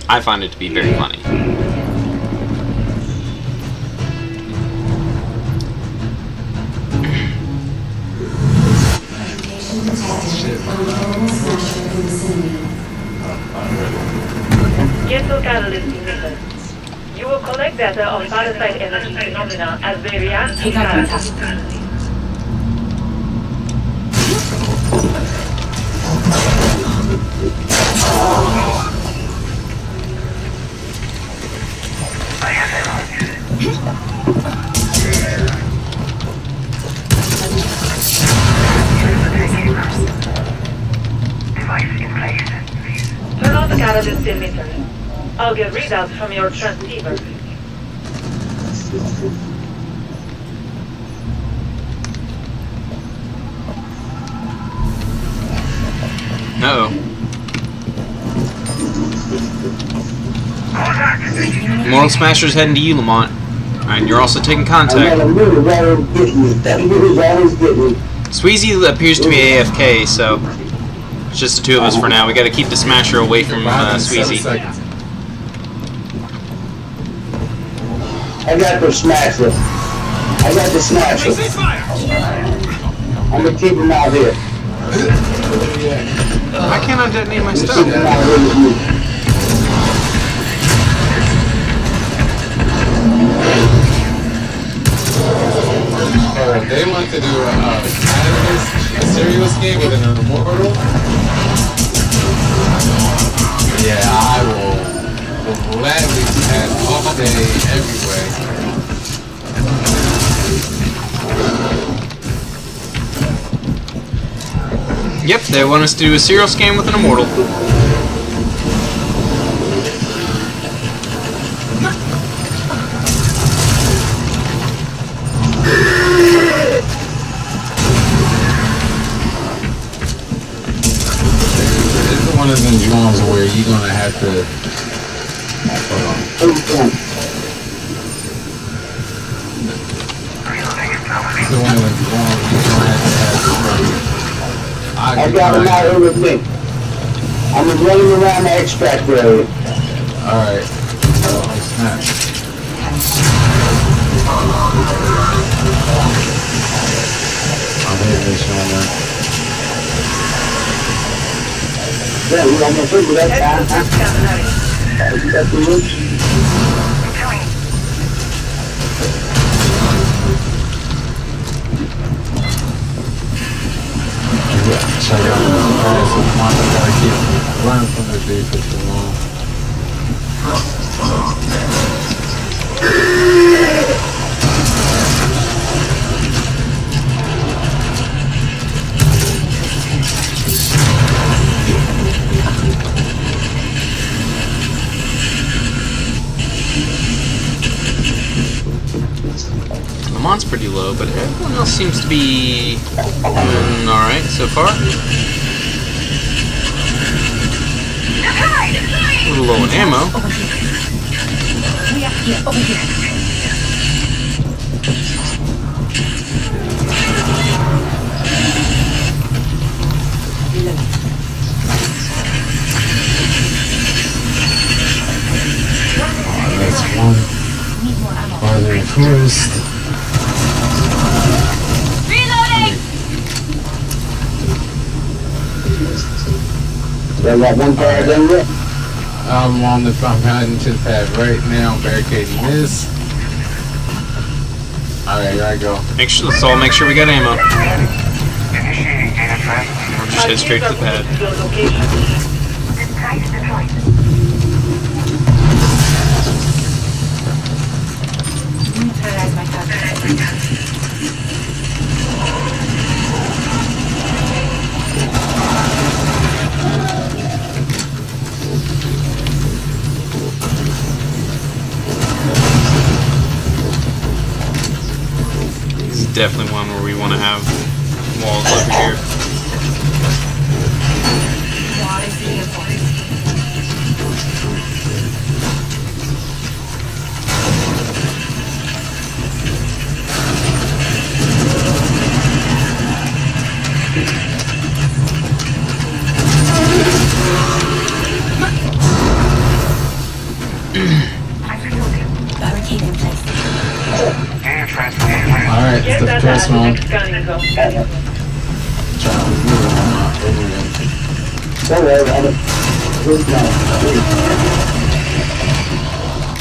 I find it to be very funny. Get to catalyst emitter. You will collect data on parasite energy phenomena as they react to catalyst. Turn on the catalyst emitter. I'll get readouts from your transceiver. Uh-oh. Mortal Smasher's heading to you, Lamont. And you're also taking contact. Sweezy appears to be AFK, so it's just the two of us for now. We gotta keep the Smasher away from Sweezy. I got the smasher. I'm gonna keep him out here. Why can't I detonate my stuff? Keep him out here with me. They want to do a serious game with an immortal. Yeah, I will gladly pass all day, every way. Yep, they want us to do a serial scan with an immortal. One of them drones where you're gonna have to. Hold on. The one of them drones you're gonna have to. I got him out here with me. I'm running around the extract area. Alright. Oh, snap. I'm hitting this one now. Yeah, we almost took that Head to time. the That's the route. Check out the grass and I gotta keep running from the dude for too long. Lamont's pretty low, but everyone else seems to be doing alright so far. A little low in ammo. That's one. Farther tourist. They got one car done yet? I'm heading to the pad right now, barricading this. Alright, here I go. Let's all make sure we got ammo. Or just head straight to the pad. Neutralize my target. definitely one where we want to have walls over here. What is the airport? Barricade in place. Alright, Get it's the that first at the one. next scanning zone. Trying to move it on my overhead. Don't worry, I'm this man.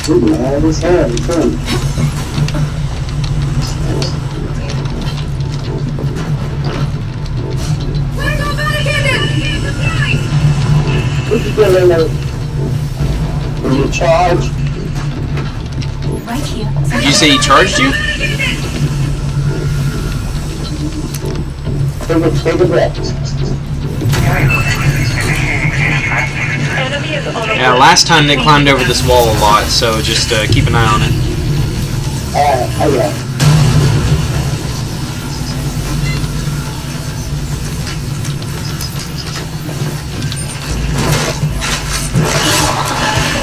Good man, this hand, this hand. What you doing there? When you charge, Right here. Did you say he charged you? take a breath. Enemy is on a Yeah, last time they climbed over this wall a lot, so just keep an eye on it. I got it.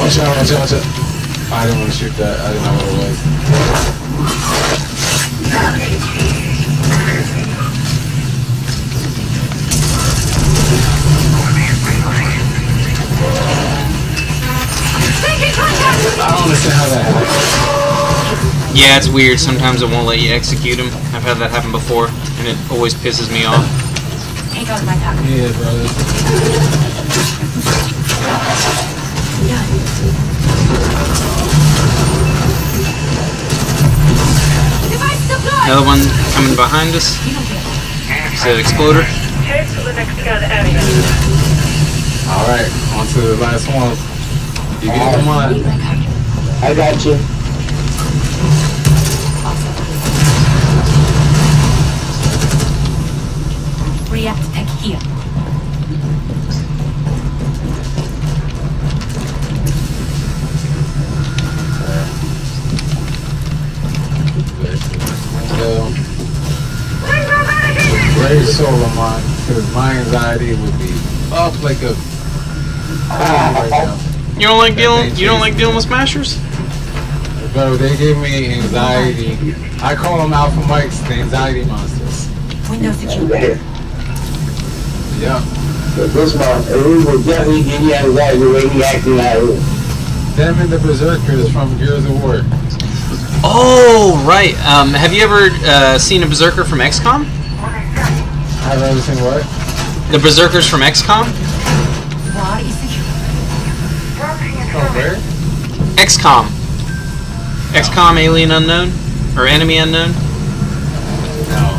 Watch out, watch out, watch out. I didn't want to shoot that. I didn't know what it was. I don't understand how that happened. Yeah, it's weird. Sometimes it won't let you execute them. I've had that happen before, and it always pisses me off. Take out my pack. Yeah, brother. Device deployed! Another one coming behind us. It's an exploder. head to the next scan area. Alright, on to the last one. You get them on. I got you. React tech here. Great soul of mine, because my anxiety would be up like a right now. You don't like dealing? You don't like dealing with smashers? Bro, they give me anxiety. I call them Alpha Mics, the anxiety monsters. Window secure. Yeah. But this one, it will definitely give you anxiety the way he acting out here. Them and the Berserkers from Gears of War. Oh, right. Have you ever seen a Berserker from XCOM? I've ever seen what? The Berserkers from XCOM? Why is secure? Oh, where? XCOM. XCOM Alien Unknown? Or Enemy Unknown? No.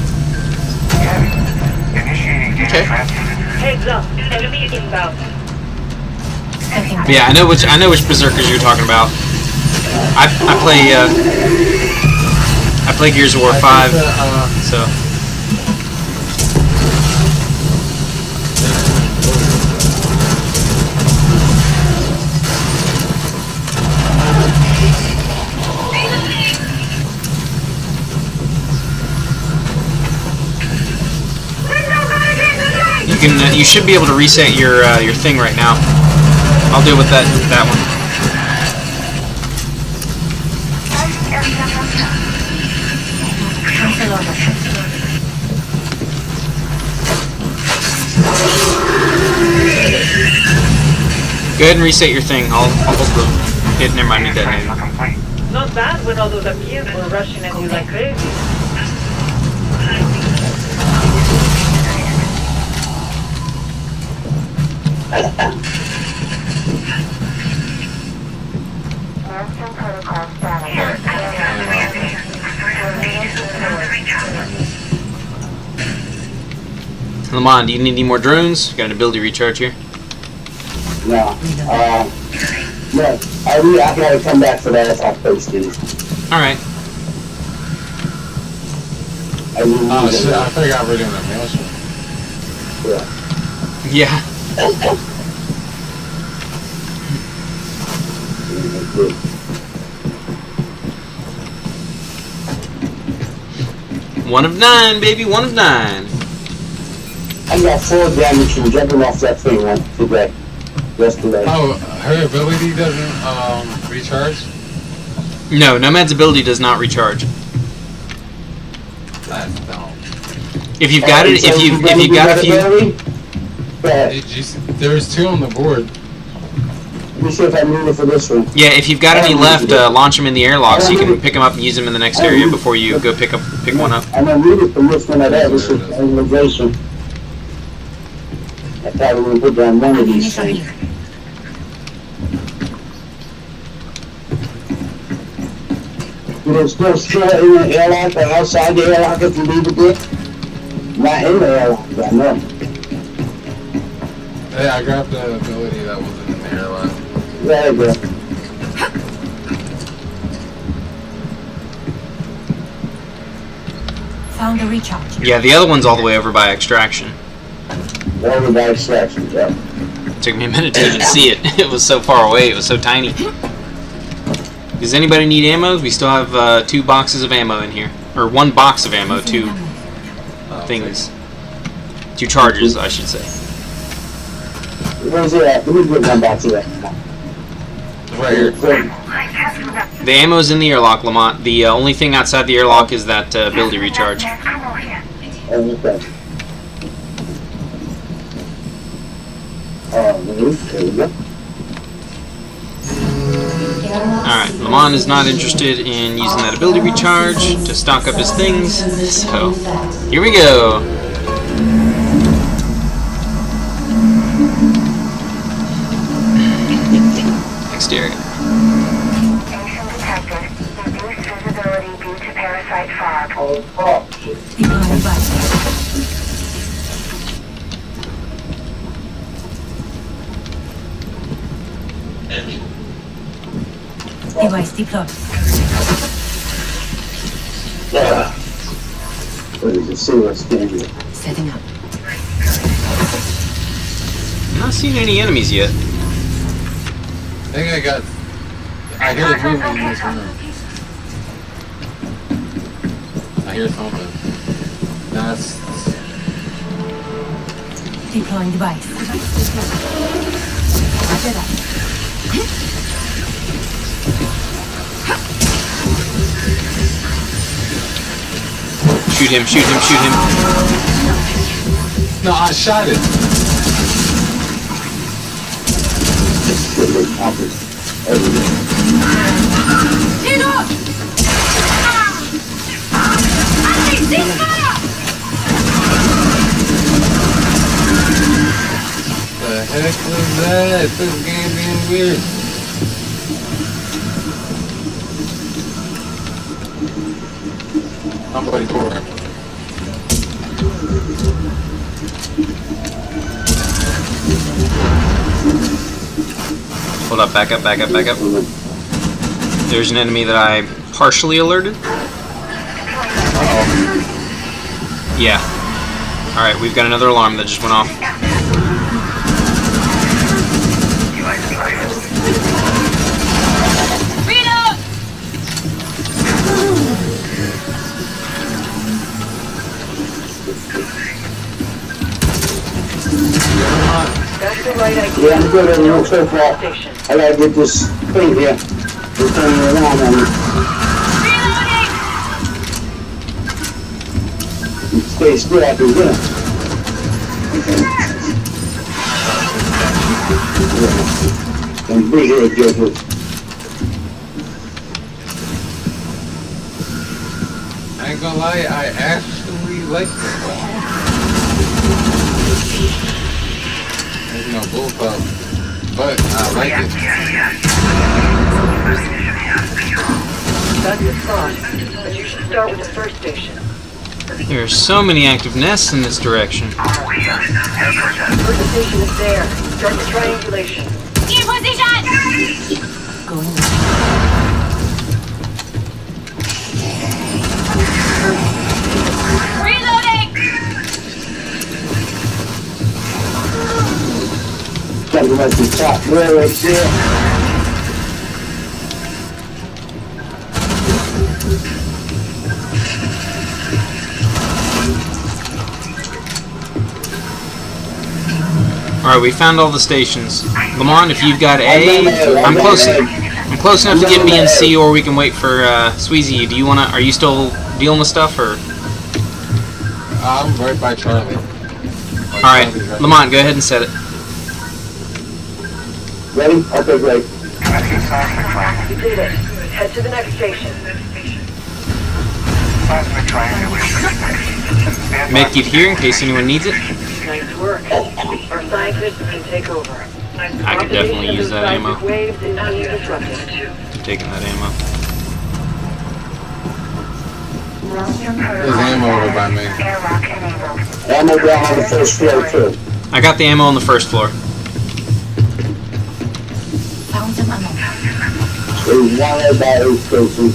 Okay. Heads up, enemy inbound. Setting. But yeah, I know which Berserkers you're talking about. I play Gears of War 5, so you should be able to reset your thing right now. I'll deal with that one. Cancel order. Go ahead and reset your thing. I'll hold the hit. Never mind, you detonated. Not bad when all those appears were rushing at you like crazy. Maelstrom protocol status. Lamont, do you need any more drones? Got an ability recharge here. No. No. I gotta come back for that if I post it. Alright. I mean, Oh shit, I forgot we're doing a Maelstrom. yeah. Yeah. 1 of 9, baby, 1 of 9. I got 4 damage from jumping off that thing today. Yesterday. Oh, her ability doesn't recharge? No, Nomad's ability does not recharge. That's dumb. If you've got it, if you've got a few. There's 2 on the board. Let me see if I move it for this one. Yeah, if you've got any left, launch them in the airlock so you can pick them up and use them in the next area before you go pick one up. I'm gonna move it from this one to that. This is organization. I probably gonna put down one of these Ammunition things. here. You know, still in the airlock or outside the airlock if you leave it there? Not in the airlock, I know. Hey, I grabbed the ability that wasn't in the airlock. There you go. Found a recharge. Yeah, the other one's all the way over by extraction. Over by extraction, yeah. Took me a minute to even see it. It was so far away. It was so tiny. Does anybody need ammo? We still have 2 boxes of ammo in here, or 1 box of ammo, 2 things, 2 charges, I should say. Where's it at? Let me get one box of that. Right here. The ammo's in the airlock, Lamont. The only thing outside the airlock is that ability recharge. Okay. There we go. Alright, Lamont is not interested in using that ability recharge to stock up his things, so here we go. Exterior. Station detected. Reduced visibility due to parasite fog. Oh, shit. Deploying device. Device deployed. What is it? See what's standing. Setting up. I'm not seeing any enemies yet. I think I hear it moving in this room. I hear something. That's... Deploying device. Roger that. Shoot him, shoot him, shoot him. No, I shot it. The heck was that? This game being weird. Somebody for him. Hold up, back up, back up, back up. There's an enemy that I partially alerted. Uh-oh. Yeah. Alright, we've got another alarm that just went off. That's the right idea. Yeah, I'm good at the so far. Station. I gotta get this thing here. We're turning around on me. Stay still, I can get him. Yeah. And big head, Joe. I ain't gonna lie, I actually like this one. There's no bullpup, but I like it. That's the spot. But you should start with the first station. There are so many active nests in this direction. First station is there. Start the triangulation. In position! Going. Reloading! Gotta go back to the top there, right there. Alright, we found all the stations. Lamont, if you've got A, I'm close enough to get B and C, or we can wait for Sweezy. Do you wanna? Are you still dealing with stuff, or? I'm right by Charlie. Alright, Lamont, go ahead and set it. Ready? Okay, great. You did it. Head to the next station. Medkit here in case anyone needs it. Nice work. Our scientists can take over. I could definitely use that ammo. Waves is being disrupted. I'm taking that ammo. There's ammo over by me. Airlock enabled. Ammo down on the first floor, too. I got the ammo on the first floor. Found some ammo. There's one right by A station.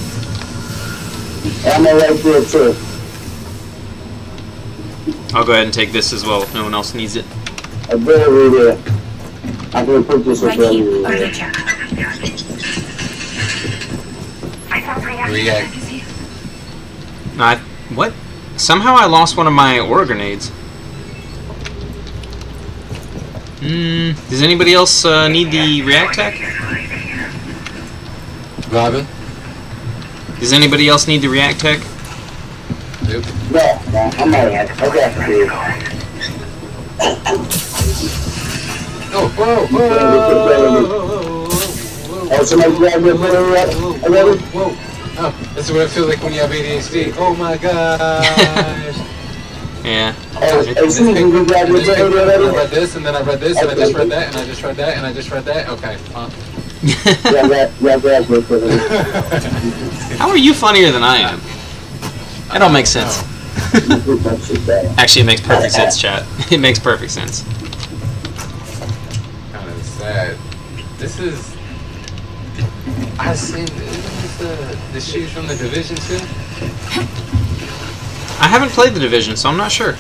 Ammo right there, too. I'll go ahead and take this as well if no one else needs it. A bit over there. I'm gonna put this up Right there. here. Under check. React. What? Somehow I lost one of my aura grenades. Does anybody else need the react tech? Robin? Does anybody else need the react tech? Nope. No, I'm alright. I got you. Oh, whoa, whoa, whoa. Oh, somebody grab your brother up. Already? Whoa. Oh, this is what it feels like when you have ADHD. Oh my gosh. Yeah. Oh, hey, Susan, you grab your brother I already? read this, and then I read this, and I just read that, and I just read that, and I just read that. Okay. Yeah, grab your brother. How are you funnier than I am? That don't make sense. Actually, it makes perfect sense, chat. It makes perfect sense. Kind of sad. This is. I seen the shoes from the Division 2. I haven't played the Division, so I'm not sure.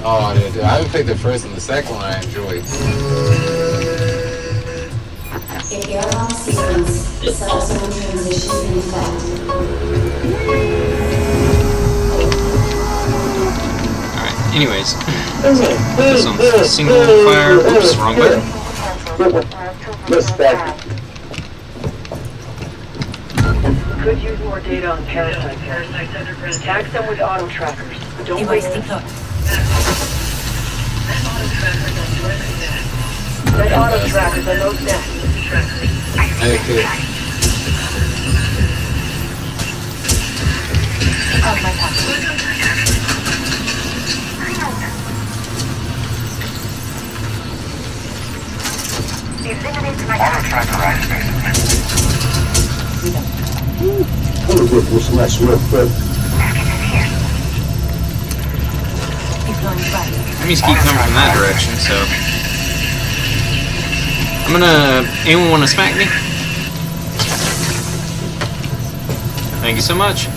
Oh, dude, I haven't played the first and the second one. I enjoyed. Airlock sequence. Subzone transition in effect. Alright, anyways. This one's single fire. Oops, wrong button. Could use more data on parasites. Tag them with auto trackers. Don't waste Device it. deployed. Set auto trackers on those nests. Okay. Out my path. Auto tracker activated. Let me get this mess real quick. Deploying device. Enemies keep coming from that direction, so. I'm gonna. Anyone want to smack me? Thank you so much.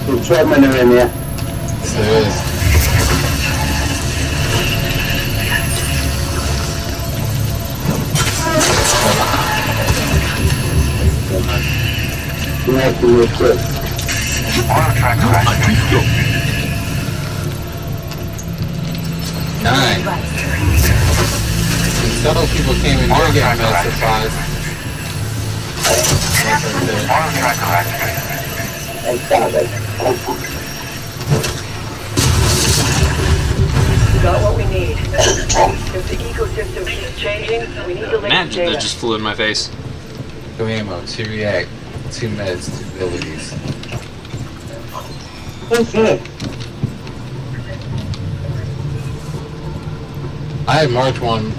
There's 12 minutes in there. Yes, there is. You have to real quick. Auto tracker activated. 9. Device. Several people came in here getting mad surprised. Auto tracker activated. I found it. We got what we need. If the ecosystem keeps changing, we need to link Matt data. that just flew in my face. 2 ammo, 2 react, 2 meds, 2 abilities. Okay. I had marked one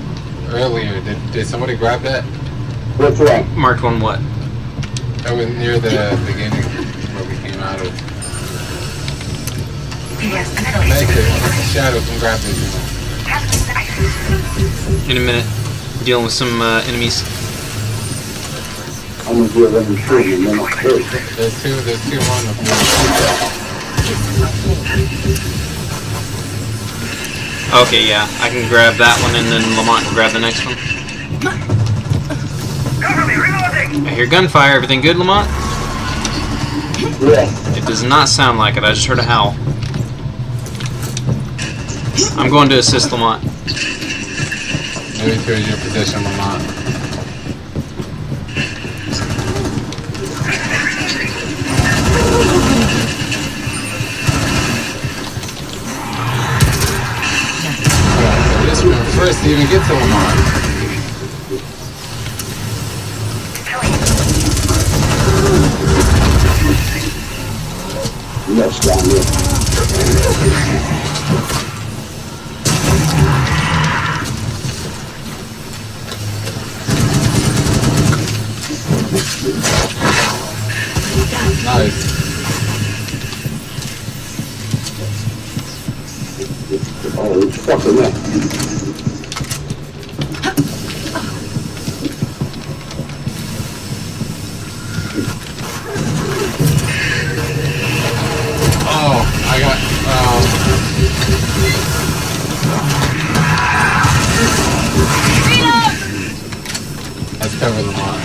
earlier. Did somebody grab that? Which one? Marked one what? That was near the beginning where we came out of. Device deployed. Make it. Shadow can grab this. In a minute. Dealing with some enemies. I'm gonna give them 30 minutes. There's two on the floor. Okay, yeah. I can grab that one and then Lamont can grab the next one. I hear gunfire. Everything good, Lamont? Yeah. It does not sound like it. I just heard a howl. I'm going to assist Lamont. Maybe to your position, Lamont. So this one first to even get to Lamont. Yes, down there. Nice. Oh, it's fucking up. Oh, I got. Let's cover Lamont.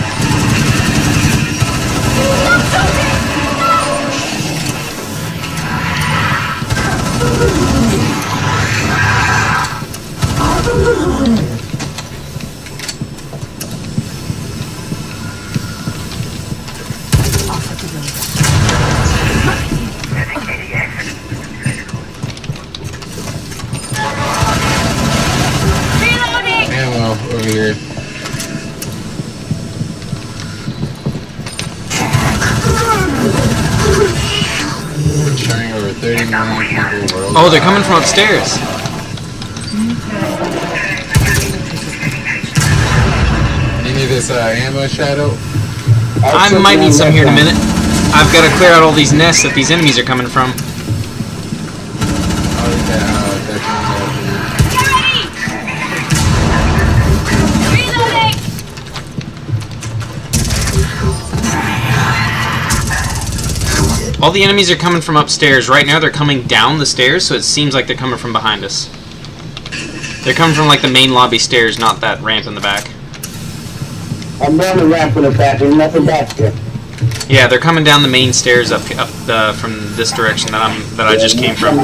Ammo over here. Showing over 30 million people worldwide. Oh, they're coming from upstairs. You need this ammo, Shadow? I might need some here in a minute. I've got to clear out all these nests that these enemies are coming from. Oh, yeah, All the enemies are coming from upstairs. Right now they're coming down the stairs, so it seems like they're coming from behind us. They're coming from like the main lobby stairs, not that ramp in the back. I'm down the ramp in the back, there's nothing back there. Yeah, they're coming down the main stairs up from this direction that I just came from.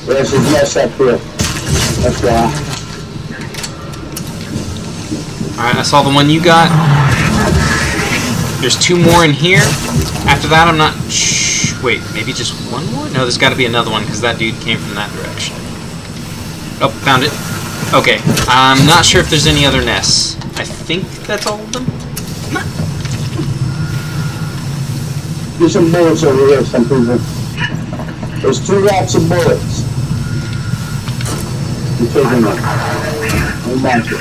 There's a mess up here. That's why. Alright, I saw the one you got. There's two more in here. After that, I'm not... Shh, wait, maybe just one more? No, there's got to be another one, because that dude came from that direction. Oh, found it. Okay, I'm not sure if there's any other nests. I think that's all of them. There's some bullets over here, some people. There's 2 racks of bullets. You're taking them. I want it.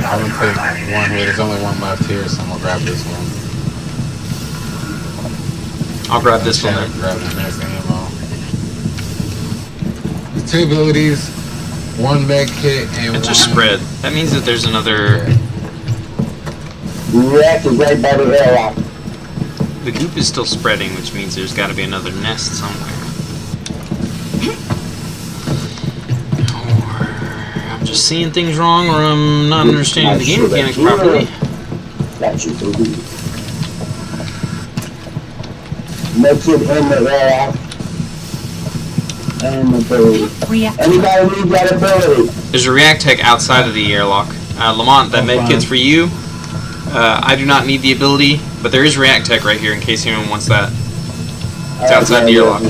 I'm gonna take one here. There's only one left here, so I'm gonna grab this one. I'll grab this one then. Grab the next ammo. There's 2 abilities, 1 med kit, and It's one... just spread. That means that there's another... The rack is right by the airlock. The goop is still spreading, which means there's got to be another nest somewhere. Or I'm just seeing things wrong, or I'm not understanding the game mechanics properly. Got you, baby. Make it in the airlock. And ability. Anybody need that ability? There's a react tech outside of the airlock. Lamont, that med kit's for you. I do not need the ability, but there is react tech right here in case anyone wants that. It's outside the airlock.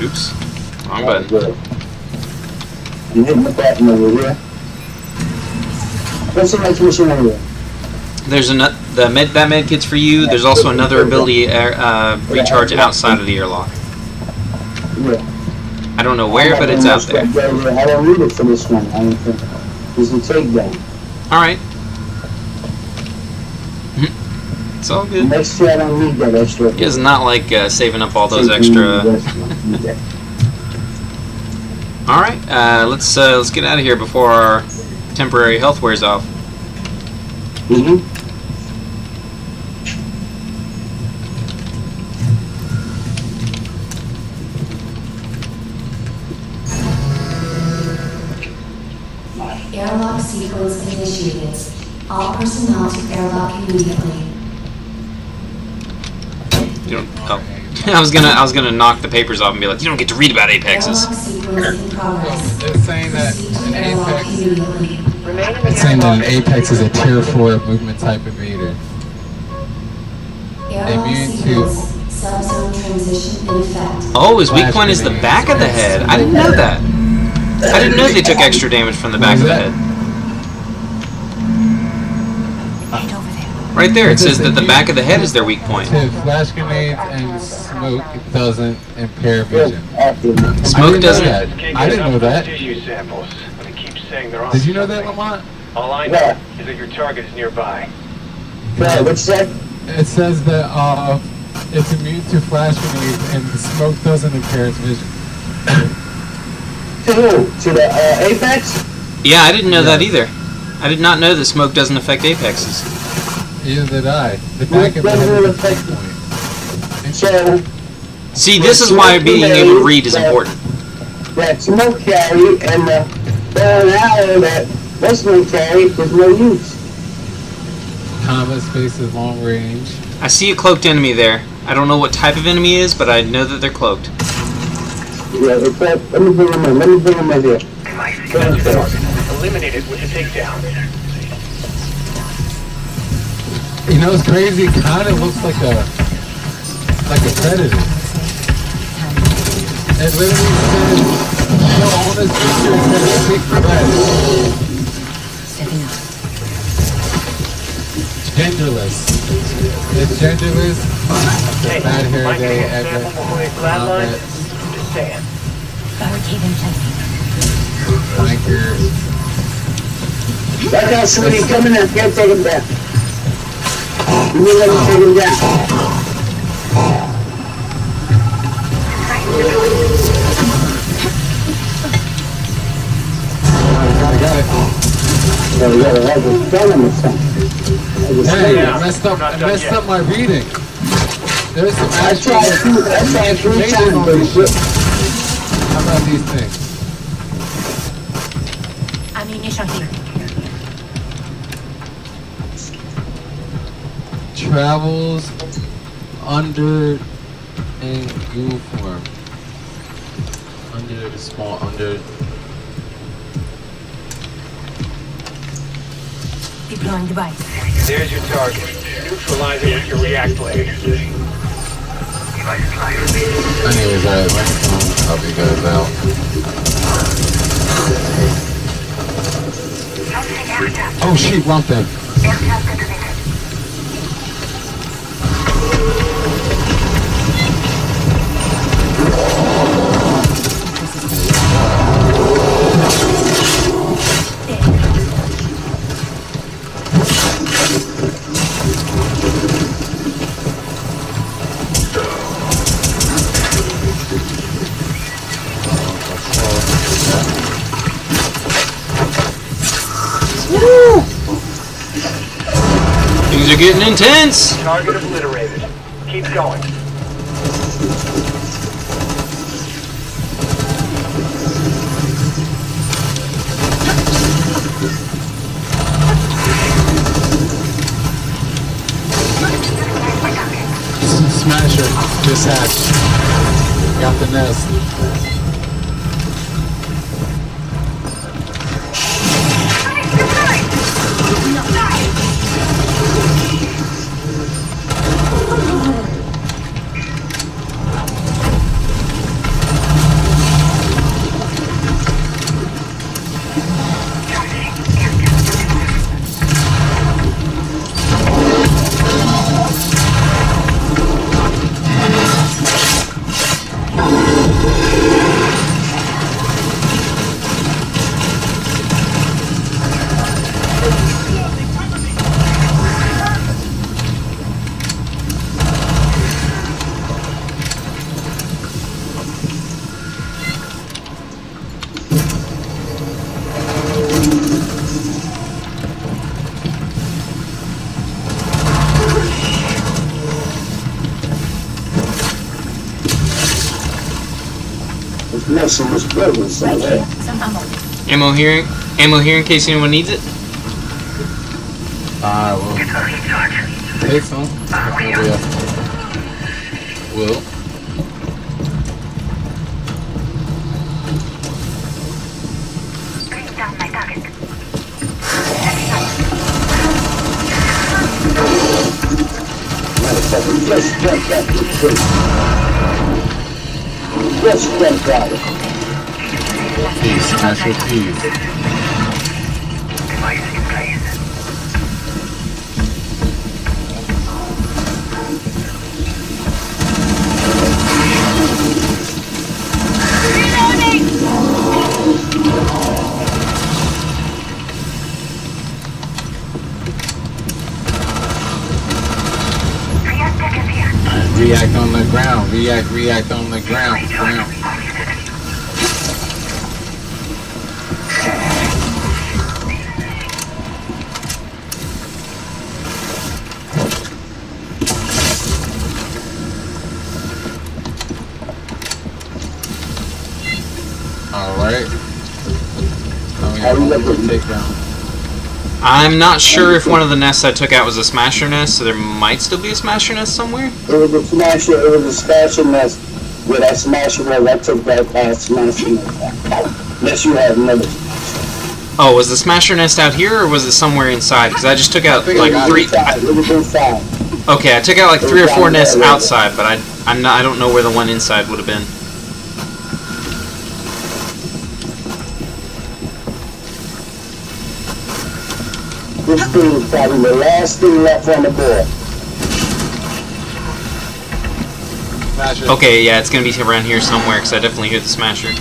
Oops. Wrong button. You hitting the button over here. What's the next mission over here? There's that med kit's for you. There's also another ability recharge outside of the airlock. Yeah. I don't know where, but it's out there. I don't need it for this one. I don't think. It's a takedown. Alright. It's all good. Next year I don't need that extra. He does not like saving up all those extra... Alright, let's get out of here before our temporary health wears off. Mm-hmm. Airlock sequence initiated. All personnel to airlock immediately. You don't. Oh, I was gonna knock the papers off and be like, you don't get to read about apexes. Airlock sequence in progress. They're saying that an Airlock apex. immediately. Remain in the It's saying that an airlock. apex is a tier 4 movement type invader. Airlock Immune to- sequence. Subzone transition in effect. Oh, his weak point is the back of the head. I didn't know that. I didn't know they took extra damage from the back of the head. Head over there. Right there, it says that the back of the head is their weak point. To flash grenades and smoke doesn't impair vision. Smoke doesn't. I didn't know that. Tissue samples, but it keeps saying they're on. Did you know that, Lamont? All I know is that your target is nearby. What's that? It says that it's immune to flash grenades and the smoke doesn't impair its vision. To who? To the Apex? Yeah, I didn't know that either. I did not know that smoke doesn't affect apexes. Either did I. The back of the head is the weak point. So, See, this is why being able to read is important. that smoke carry and the bow and arrow that Westman carry is no use. Combat space is long range. I see a cloaked enemy there. I don't know what type of enemy is, but I know that they're cloaked. Yeah, it's that. Let me bring him in. Let me bring him in here. That's your target. Eliminate it with the takedown. You know, it's crazy. It kind of looks like a predator. It literally says, you know, on this picture it says big threat. Stepping up. Genderless. It's genderless. Hey, Bad hair might day take a at sample the before you flatline. combat Just saying. Barricade in place. flanker. Right now, somebody's coming in. Can't take him down. You need to take him down. I got it. So we gotta have him tell him or something. Hey, I messed up my reading. There's some I tried three times, but it's just... How about these things? Ammunition here. Travels under in goo form. Under the small, under... Deploying device. There's your target. Neutralize it with your react blade. Anyways, alright, let me help you guys out. Oh shit, lump them. Things are getting intense. Target obliterated. Keep going. Smasher, just hatched. Got the nest. There's messing this building somewhere. Some ammo. Ammo here in case anyone needs it. Alright, well. Take some. Will. Bring down my target. Motherfucker, just jump that tree. Just jump that. Peace, smash your peas. Device in place. React on the ground. React on the ground. Alright. Take down. I'm not sure if one of the nests I took out was a smasher nest, so there might still be a smasher nest somewhere. It was a smasher, it was a smasher nest. Where that smasher was, I took that smasher nest. Unless you had another smasher. Oh, was the smasher nest out here, or was it somewhere inside? Because I just took out like three. It was inside. Okay, I took out like 3 or 4 nests outside, but I don't know where the one inside would have been. This thing is probably the last thing left on the board. Smasher. Okay, yeah, it's gonna be around here somewhere, because I definitely hear the smasher.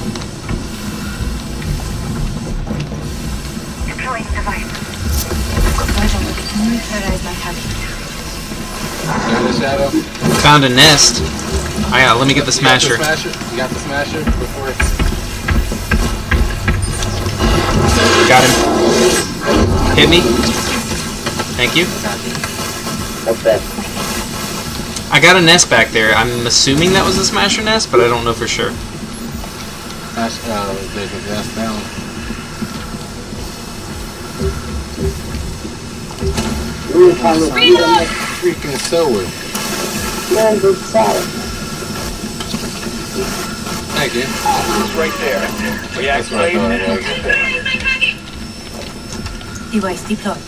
Deploying device. Neutralize my target. Shadow. Found a nest. Let me get the smasher. You got the smasher before it's... Got him. Hit me. Thank you. Okay. I got a nest back there. I'm assuming that was a smasher nest, but I don't know for sure. There's a nest down. Freaking sower. Thank you. It's right there. Reactivate and finish. Device deployed.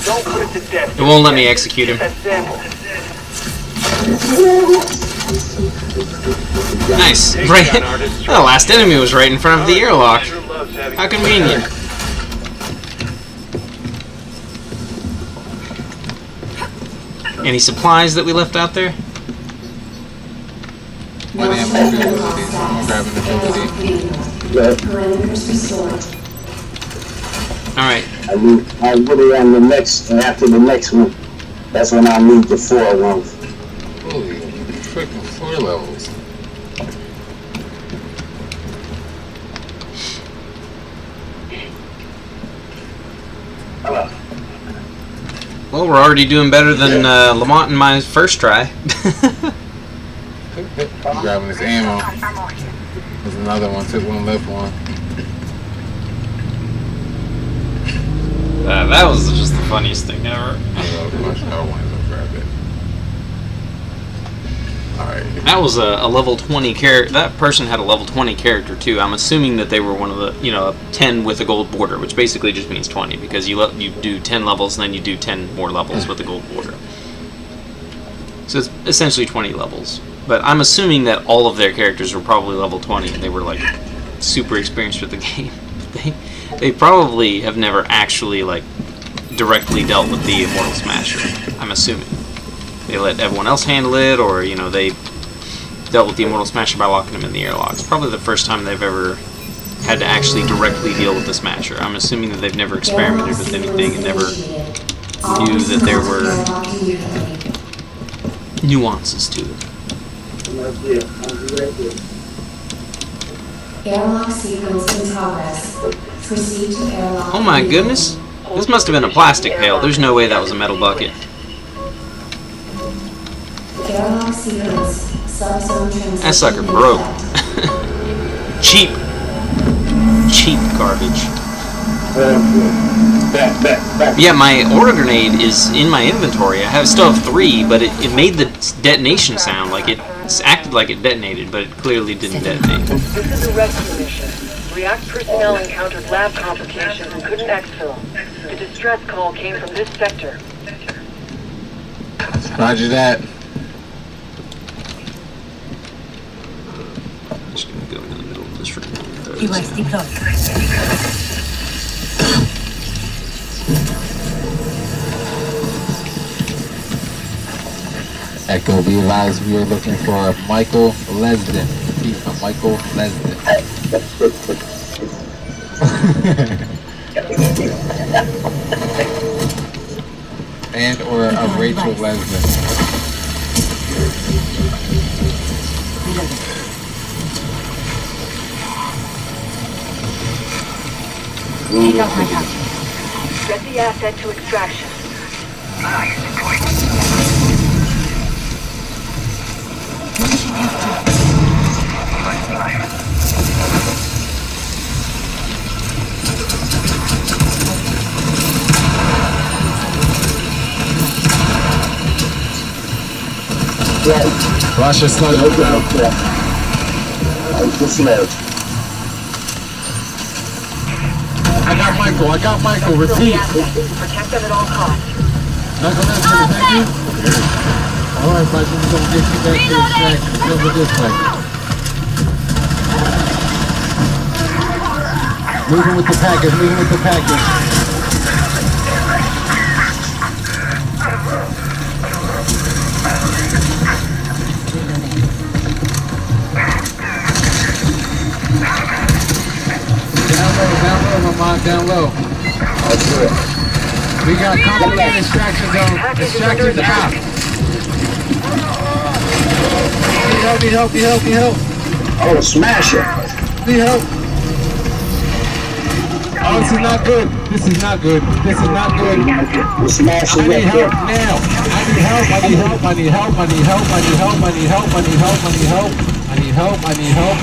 Don't put it to death. It won't let me execute him. Assemble. Nice. Right. The last enemy was right in front of the airlock. How convenient. Any supplies that we left out there? One ammo grabbing ability. Parameters restored. Alright. I'm really on the next, after the next one. That's when I need the 4 ones. Holy freaking 4 levels. Well, we're already doing better than Lamont in my first try. I'm grabbing his ammo. There's another one. Took one, left one. That was just the funniest thing ever. I wanted to grab it. Alright. That was a level 20 character. That person had a level 20 character too. I'm assuming that they were one of the, a 10 with a gold border, which basically just means 20 because you do 10 levels and then you do 10 more levels with the gold border. So it's essentially 20 levels. But I'm assuming that all of their characters were probably level 20 and they were like super experienced with the game. They probably have never actually like directly dealt with the Immortal Smasher. I'm assuming they let everyone else handle it, or they dealt with the Immortal Smasher by locking him in the airlock. It's probably the first time they've ever had to actually directly deal with the Smasher. I'm assuming that they've never experimented with anything and never knew that there were nuances to it. Airlock sequence in progress. Proceed to airlock. Oh my goodness! This must have been a plastic pail. There's no way that was a metal bucket. Airlock sequence. Subzone transition. That sucker broke. Cheap garbage. Back. Yeah, my order grenade is in my inventory. I still have 3, but it made the detonation sound. Like it acted like it detonated, but it clearly didn't detonate. This is a rescue mission. React personnel encountered lab complications and couldn't exfil. The distress call came from this sector. Roger that. Just gonna go in the middle of this room. Device deployed. Echo, be advised, we are looking for Michael Lesden. Michael Lesden. And or a Rachel Lesden. Take out my house. Get the asset to extraction. Rush is slow down. I got Michael, repeat. Protect them at all costs. Michael Lesden, is that you? Alright, Michael, we're gonna get you back to extraction. Over this way. Moving with the package. Down low. We got complicated extraction zone. Extraction's out. Need help. Oh, smash it. Need help. Oh, this is not good. We'll smash it. I need help now. I need help.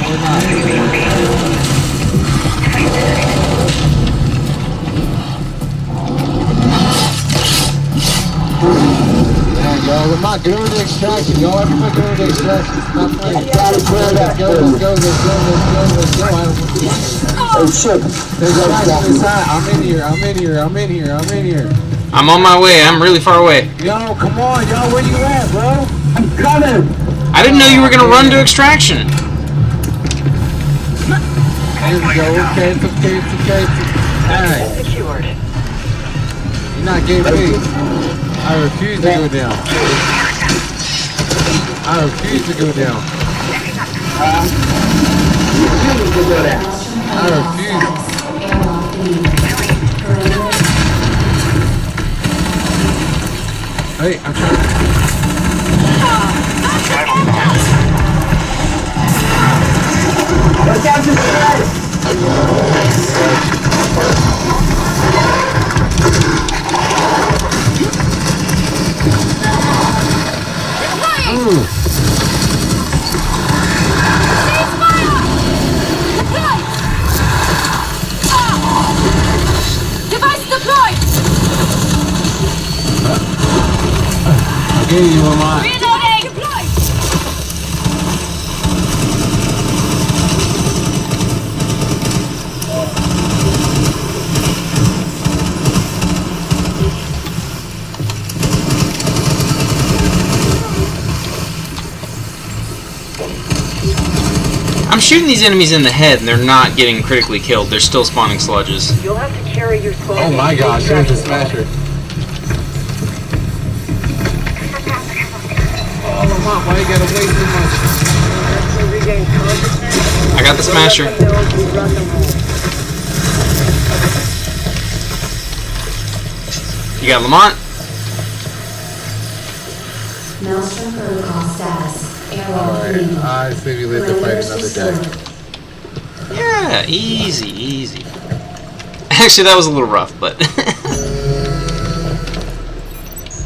Y'all, we're not going to extraction. Y'all, everybody go to extraction. Stop playing. Let's go. Oh, shit. I'm in here. I'm on my way. I'm really far away. Yo, come on, y'all, where you at, bro? I'm coming. I didn't know you were gonna run to extraction. There we go. Okay, it's okay. Alright. Secured. You're not getting me. I refuse to go down. I refuse. Hey, I'm trying. Watch out, this guy. Device deployed! Okay, you are mine. Reloading! Deployed! I'm shooting these enemies in the head and they're not getting critically killed. They're still spawning sludges. You'll have to carry your squad. Oh my gosh, there's a smasher. Oh, Lamont, why you gotta wait so much? Regain consciousness. I got the smasher. You got Lamont? Maelstrom protocol status. Alright, I say we live to fight another day. Yeah, easy. Actually, that was a little rough, but...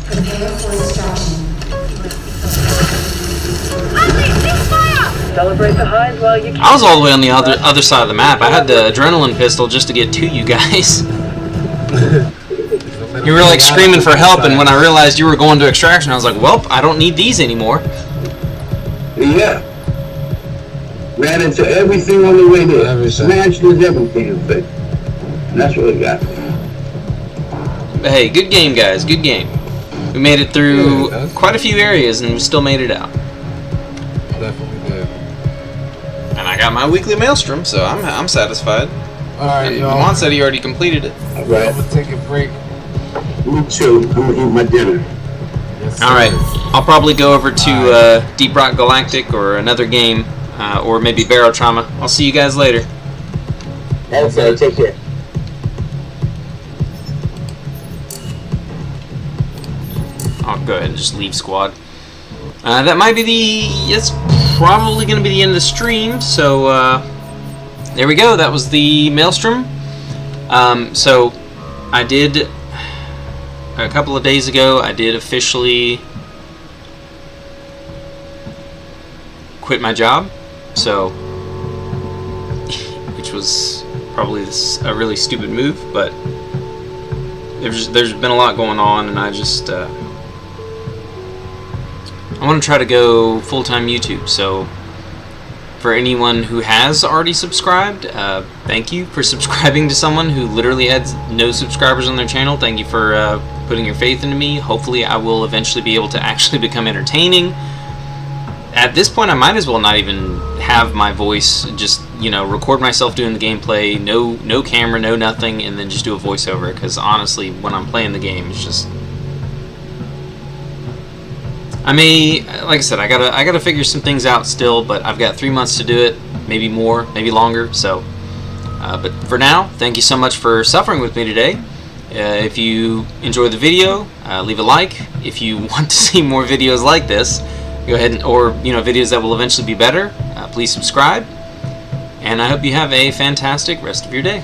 Prepare for extraction. Celebrate the highs while you can. I was all the way on the other side of the map. I had the adrenaline pistol just to get to you guys. You were like screaming for help, and when I realized you were going to extraction, I was like, "Welp, I don't need these anymore." Yeah. Ran into everything on the way there. Everything. Smashed his everything thing. And that's what we got. But hey, good game, guys. Good game. We made it through Yeah, quite a few areas, and we still made it out. Definitely did. And I got my weekly Maelstrom, so I'm satisfied. Alright, And y'all. Juan said he already completed it. All right. I'm gonna take a break. Me too. I'm gonna eat my dinner. Yes, All right, sir. I'll probably go over to Deep Rock Galactic or another game, or maybe Barrel Trauma. I'll see you guys later. Okay, take care. I'll go ahead and just leave squad. That might be it's probably going to be the end of the stream, so there we go. That was the Maelstrom. So I did, a couple of days ago, I did officially quit my job, so, which was probably a really stupid move, but there's been a lot going on, and I just I want to try to go full-time YouTube. So for anyone who has already subscribed, thank you for subscribing to someone who literally had no subscribers on their channel. Thank you for putting your faith into me. Hopefully I will eventually be able to actually become entertaining. At this point I might as well not even have my voice, just, you know, record myself doing the gameplay, no camera, no nothing, and then just do a voiceover, because honestly when I'm playing the game it's just, I may, like I said, I gotta figure some things out still, but I've got 3 months to do it, maybe more, maybe longer. So, but for now, thank you so much for suffering with me today. If you enjoyed the video, leave a like. If you want to see more videos like this, go ahead and, or videos that will eventually be better, please subscribe. And I hope you have a fantastic rest of your day.